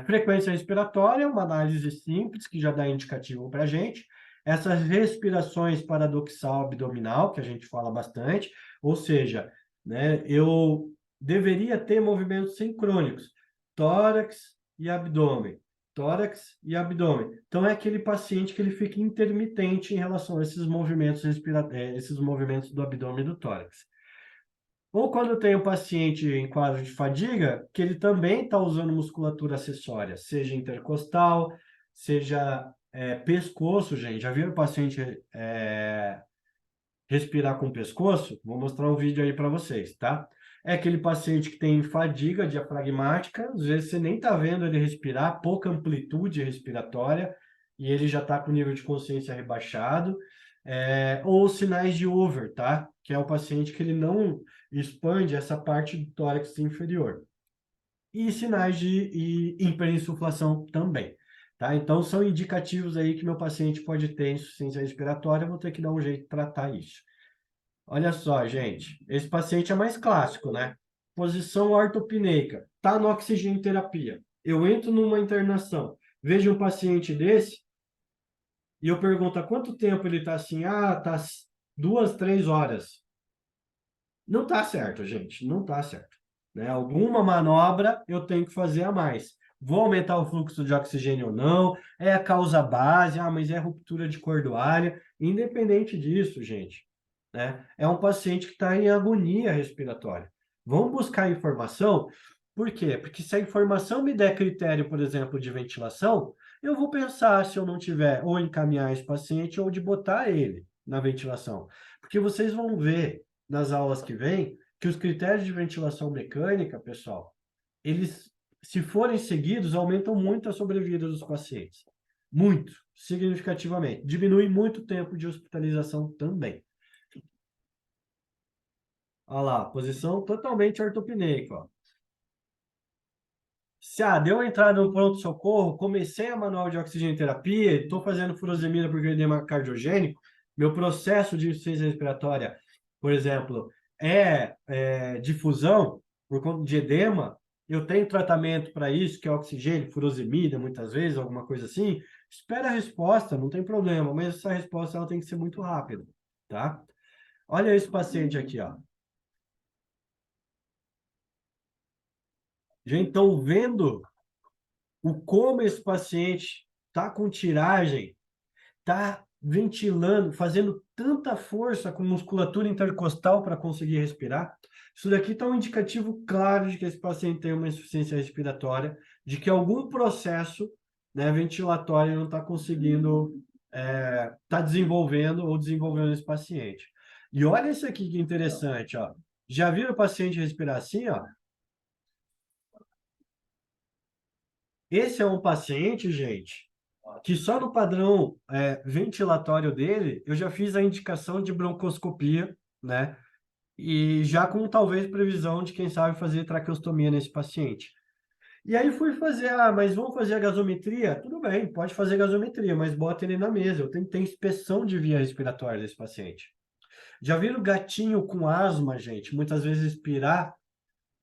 Frequência respiratória, uma análise simples que já dá indicativo para a gente. Essas respirações paradoxal abdominal, que a gente fala bastante, ou seja, né, eu deveria ter movimentos sincrônicos, tórax e abdômen, tórax e abdômen. Então, é aquele paciente que ele fica intermitente em relação a esses movimentos esses movimentos do abdômen e do tórax. Ou quando tem o paciente em quadro de fadiga, que ele também está usando musculatura acessória, seja intercostal, seja pescoço, gente. Já viram o paciente respirar com o pescoço? Vou mostrar um vídeo aí para vocês, tá? É aquele paciente que tem fadiga diafragmática, às vezes você nem está vendo ele respirar, pouca amplitude respiratória, e ele já está com o nível de consciência rebaixado. Ou sinais de over, tá? Que é o paciente que ele não expande essa parte do tórax inferior. E sinais de hiperinsuflação também, tá? Então, são indicativos aí que meu paciente pode ter insuficiência respiratória, eu vou ter que dar um jeito de tratar isso. Olha só, gente, esse paciente é mais clássico, né? Posição ortopneica, tá no oxigênio terapia. Eu entro numa internação, vejo um paciente desse, e eu pergunto há quanto tempo ele está assim? Ah, tá 2, 3 horas. Não está certo, gente, não está certo. Né? Alguma manobra eu tenho que fazer a mais. Vou aumentar o fluxo de oxigênio ou não? É a causa base, mas é ruptura de cordoalha. Independente disso, gente, né? É um paciente que está em agonia respiratória. Vamos buscar informação. Por quê? Porque se a informação me der critério, por exemplo, de ventilação, eu vou pensar se eu não tiver ou encaminhar esse paciente ou de botar ele na ventilação. Porque vocês vão ver nas aulas que vêm que os critérios de ventilação mecânica, pessoal, eles, se forem seguidos, aumentam muito a sobrevida dos pacientes. Muito, significativamente. Diminui muito o tempo de hospitalização também. Olha lá, posição totalmente ortopneica, ó. Se deu entrada no pronto-socorro, comecei a manual de oxigênio terapia, estou fazendo furosemida porque edema cardiogênico, meu processo de insuficiência respiratória, por exemplo, difusão por conta de edema, eu tenho tratamento para isso, que é oxigênio, furosemida, muitas vezes, alguma coisa assim, espera a resposta, não tem problema, mas essa resposta ela tem que ser muito rápida, tá? Olha esse paciente aqui, ó. Gente, estão vendo o como esse paciente está com tiragem, está ventilando, fazendo tanta força com musculatura intercostal para conseguir respirar. Isso daqui está um indicativo claro de que esse paciente tem uma insuficiência respiratória, de que algum processo, né, ventilatório não está conseguindo, está desenvolvendo ou desenvolvendo esse paciente. E olha isso aqui que interessante, ó. Já viram o paciente respirar assim, ó? Esse é um paciente, gente, que só no padrão ventilatório dele, eu já fiz a indicação de broncoscopia, né? E já com talvez previsão de quem sabe fazer traqueostomia nesse paciente. E aí fui fazer, mas vamos fazer a gasometria? Tudo bem, pode fazer gasometria, mas bota ele na mesa. Eu tenho que ter inspeção de via respiratória desse paciente. Já viram gatinho com asma, gente? Muitas vezes expirar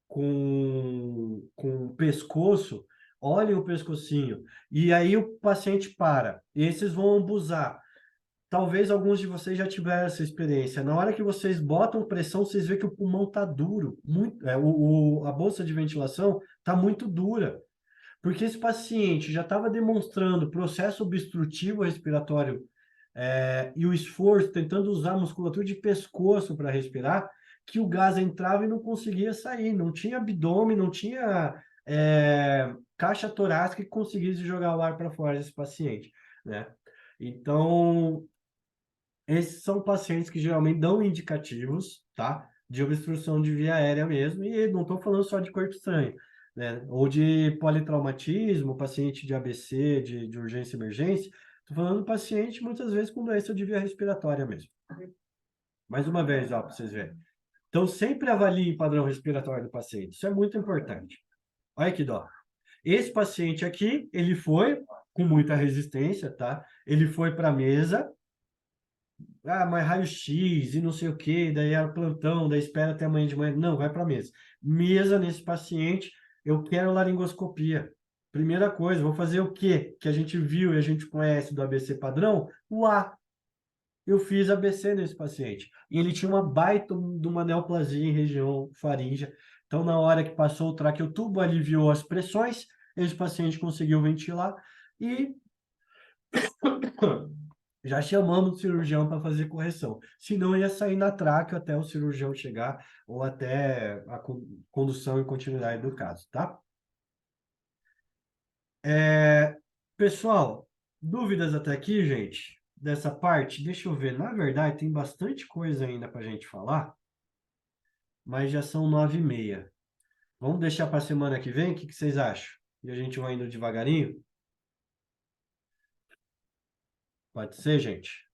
com o pescoço, olhem o pescocinho. E aí o paciente para. E esses vão abusar. Talvez alguns de vocês já tiveram essa experiência. Na hora que vocês botam pressão, vocês veem que o pulmão está duro. Muito, a bolsa de ventilação está muito dura. Porque esse paciente já estava demonstrando processo obstrutivo respiratório e o esforço, tentando usar a musculatura de pescoço para respirar, que o gás entrava e não conseguia sair. Não tinha abdômen, não tinha caixa torácica que conseguisse jogar o ar para fora desse paciente, né? Então, esses são pacientes que geralmente dão indicativos, tá? De obstrução de via aérea mesmo, e não estou falando só de corpo estranho, né? Ou de politraumatismo, paciente de ABC, de urgência e emergência. Estou falando de paciente, muitas vezes, com doença de via respiratória mesmo. Mais uma vez, ó, para vocês verem. Então, sempre avalie o padrão respiratório do paciente. Isso é muito importante. Olha que dó. Esse paciente aqui, ele foi com muita resistência, tá? Ele foi para a mesa, mas raio-x e não sei o quê, daí era plantão, daí espera até amanhã de manhã. Não, vai para a mesa. Mesa nesse paciente, eu quero laringoscopia. Primeira coisa, vou fazer o quê? Que a gente viu e a gente conhece do ABC padrão? O A. Eu fiz ABC nesse paciente. E ele tinha uma baita de uma neoplasia em região faríngea. Então, na hora que passou o traqueotubo, aliviou as pressões, esse paciente conseguiu ventilar e já chamamos o cirurgião para fazer correção. Senão ia sair na traca até o cirurgião chegar ou até a condução e continuidade do caso, tá? Pessoal, dúvidas até aqui, gente? Dessa parte? Deixa eu ver. Na verdade, tem bastante coisa ainda para a gente falar, mas já são 9h30. Vamos deixar para a semana que vem? O que vocês acham? E a gente vai indo devagarinho? Pode ser, gente?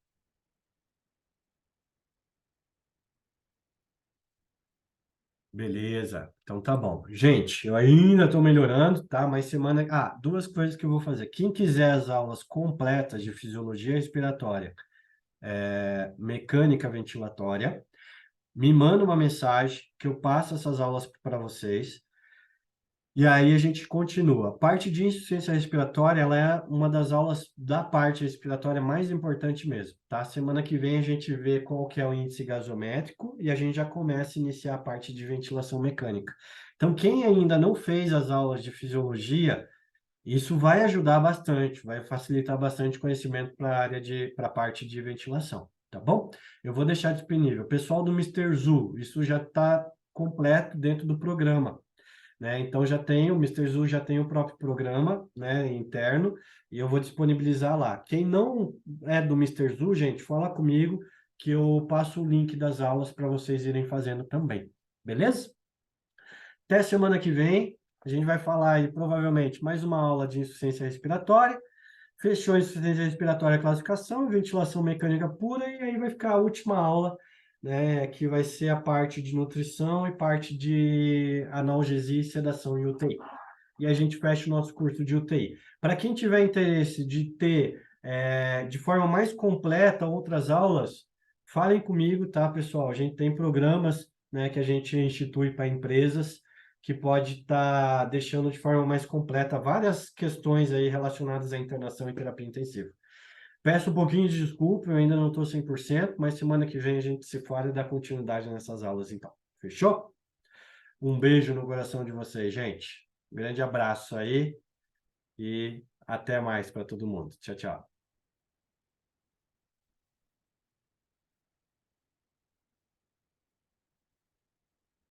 Beleza, então tá bom. Gente, eu ainda estou melhorando, tá? Mas semana. Duas coisas que eu vou fazer. Quem quiser as aulas completas de fisiologia respiratória, mecânica ventilatória, me manda uma mensagem que eu passo essas aulas para vocês. E aí a gente continua. A parte de insuficiência respiratória, ela é uma das aulas da parte respiratória mais importante mesmo, tá? Semana que vem a gente vê qual que é o índice gasométrico e a gente já começa a iniciar a parte de ventilação mecânica. Então, quem ainda não fez as aulas de fisiologia, isso vai ajudar bastante, vai facilitar bastante o conhecimento para a parte de ventilação, tá bom? Eu vou deixar disponível. Pessoal do Mister Zoo, isso já está completo dentro do programa, né? Então já tem, o Mister Zoo já tem o próprio programa, né, interno, e eu vou disponibilizar lá. Quem não é do Mister Zoo, gente, fala comigo que eu passo o link das aulas para vocês irem fazendo também. Beleza? Até semana que vem, a gente vai falar aí provavelmente mais uma aula de insuficiência respiratória. Fechou a insuficiência respiratória classificação, ventilação mecânica pura, e aí vai ficar a última aula, né, que vai ser a parte de nutrição e parte de analgesia e sedação em UTI. E a gente fecha o nosso curso de UTI. Para quem tiver interesse de ter de forma mais completa outras aulas, falem comigo, tá, pessoal? A gente tem programas, né, que a gente institui para empresas que pode estar deixando de forma mais completa várias questões aí relacionadas à internação e terapia intensiva. Peço um pouquinho de desculpa, eu ainda não estou 100%, mas semana que vem a gente se fala e dá continuidade nessas aulas, então. Fechou? Um beijo no coração de vocês, gente. Um grande abraço aí e até mais para todo mundo. Tchau, tchau.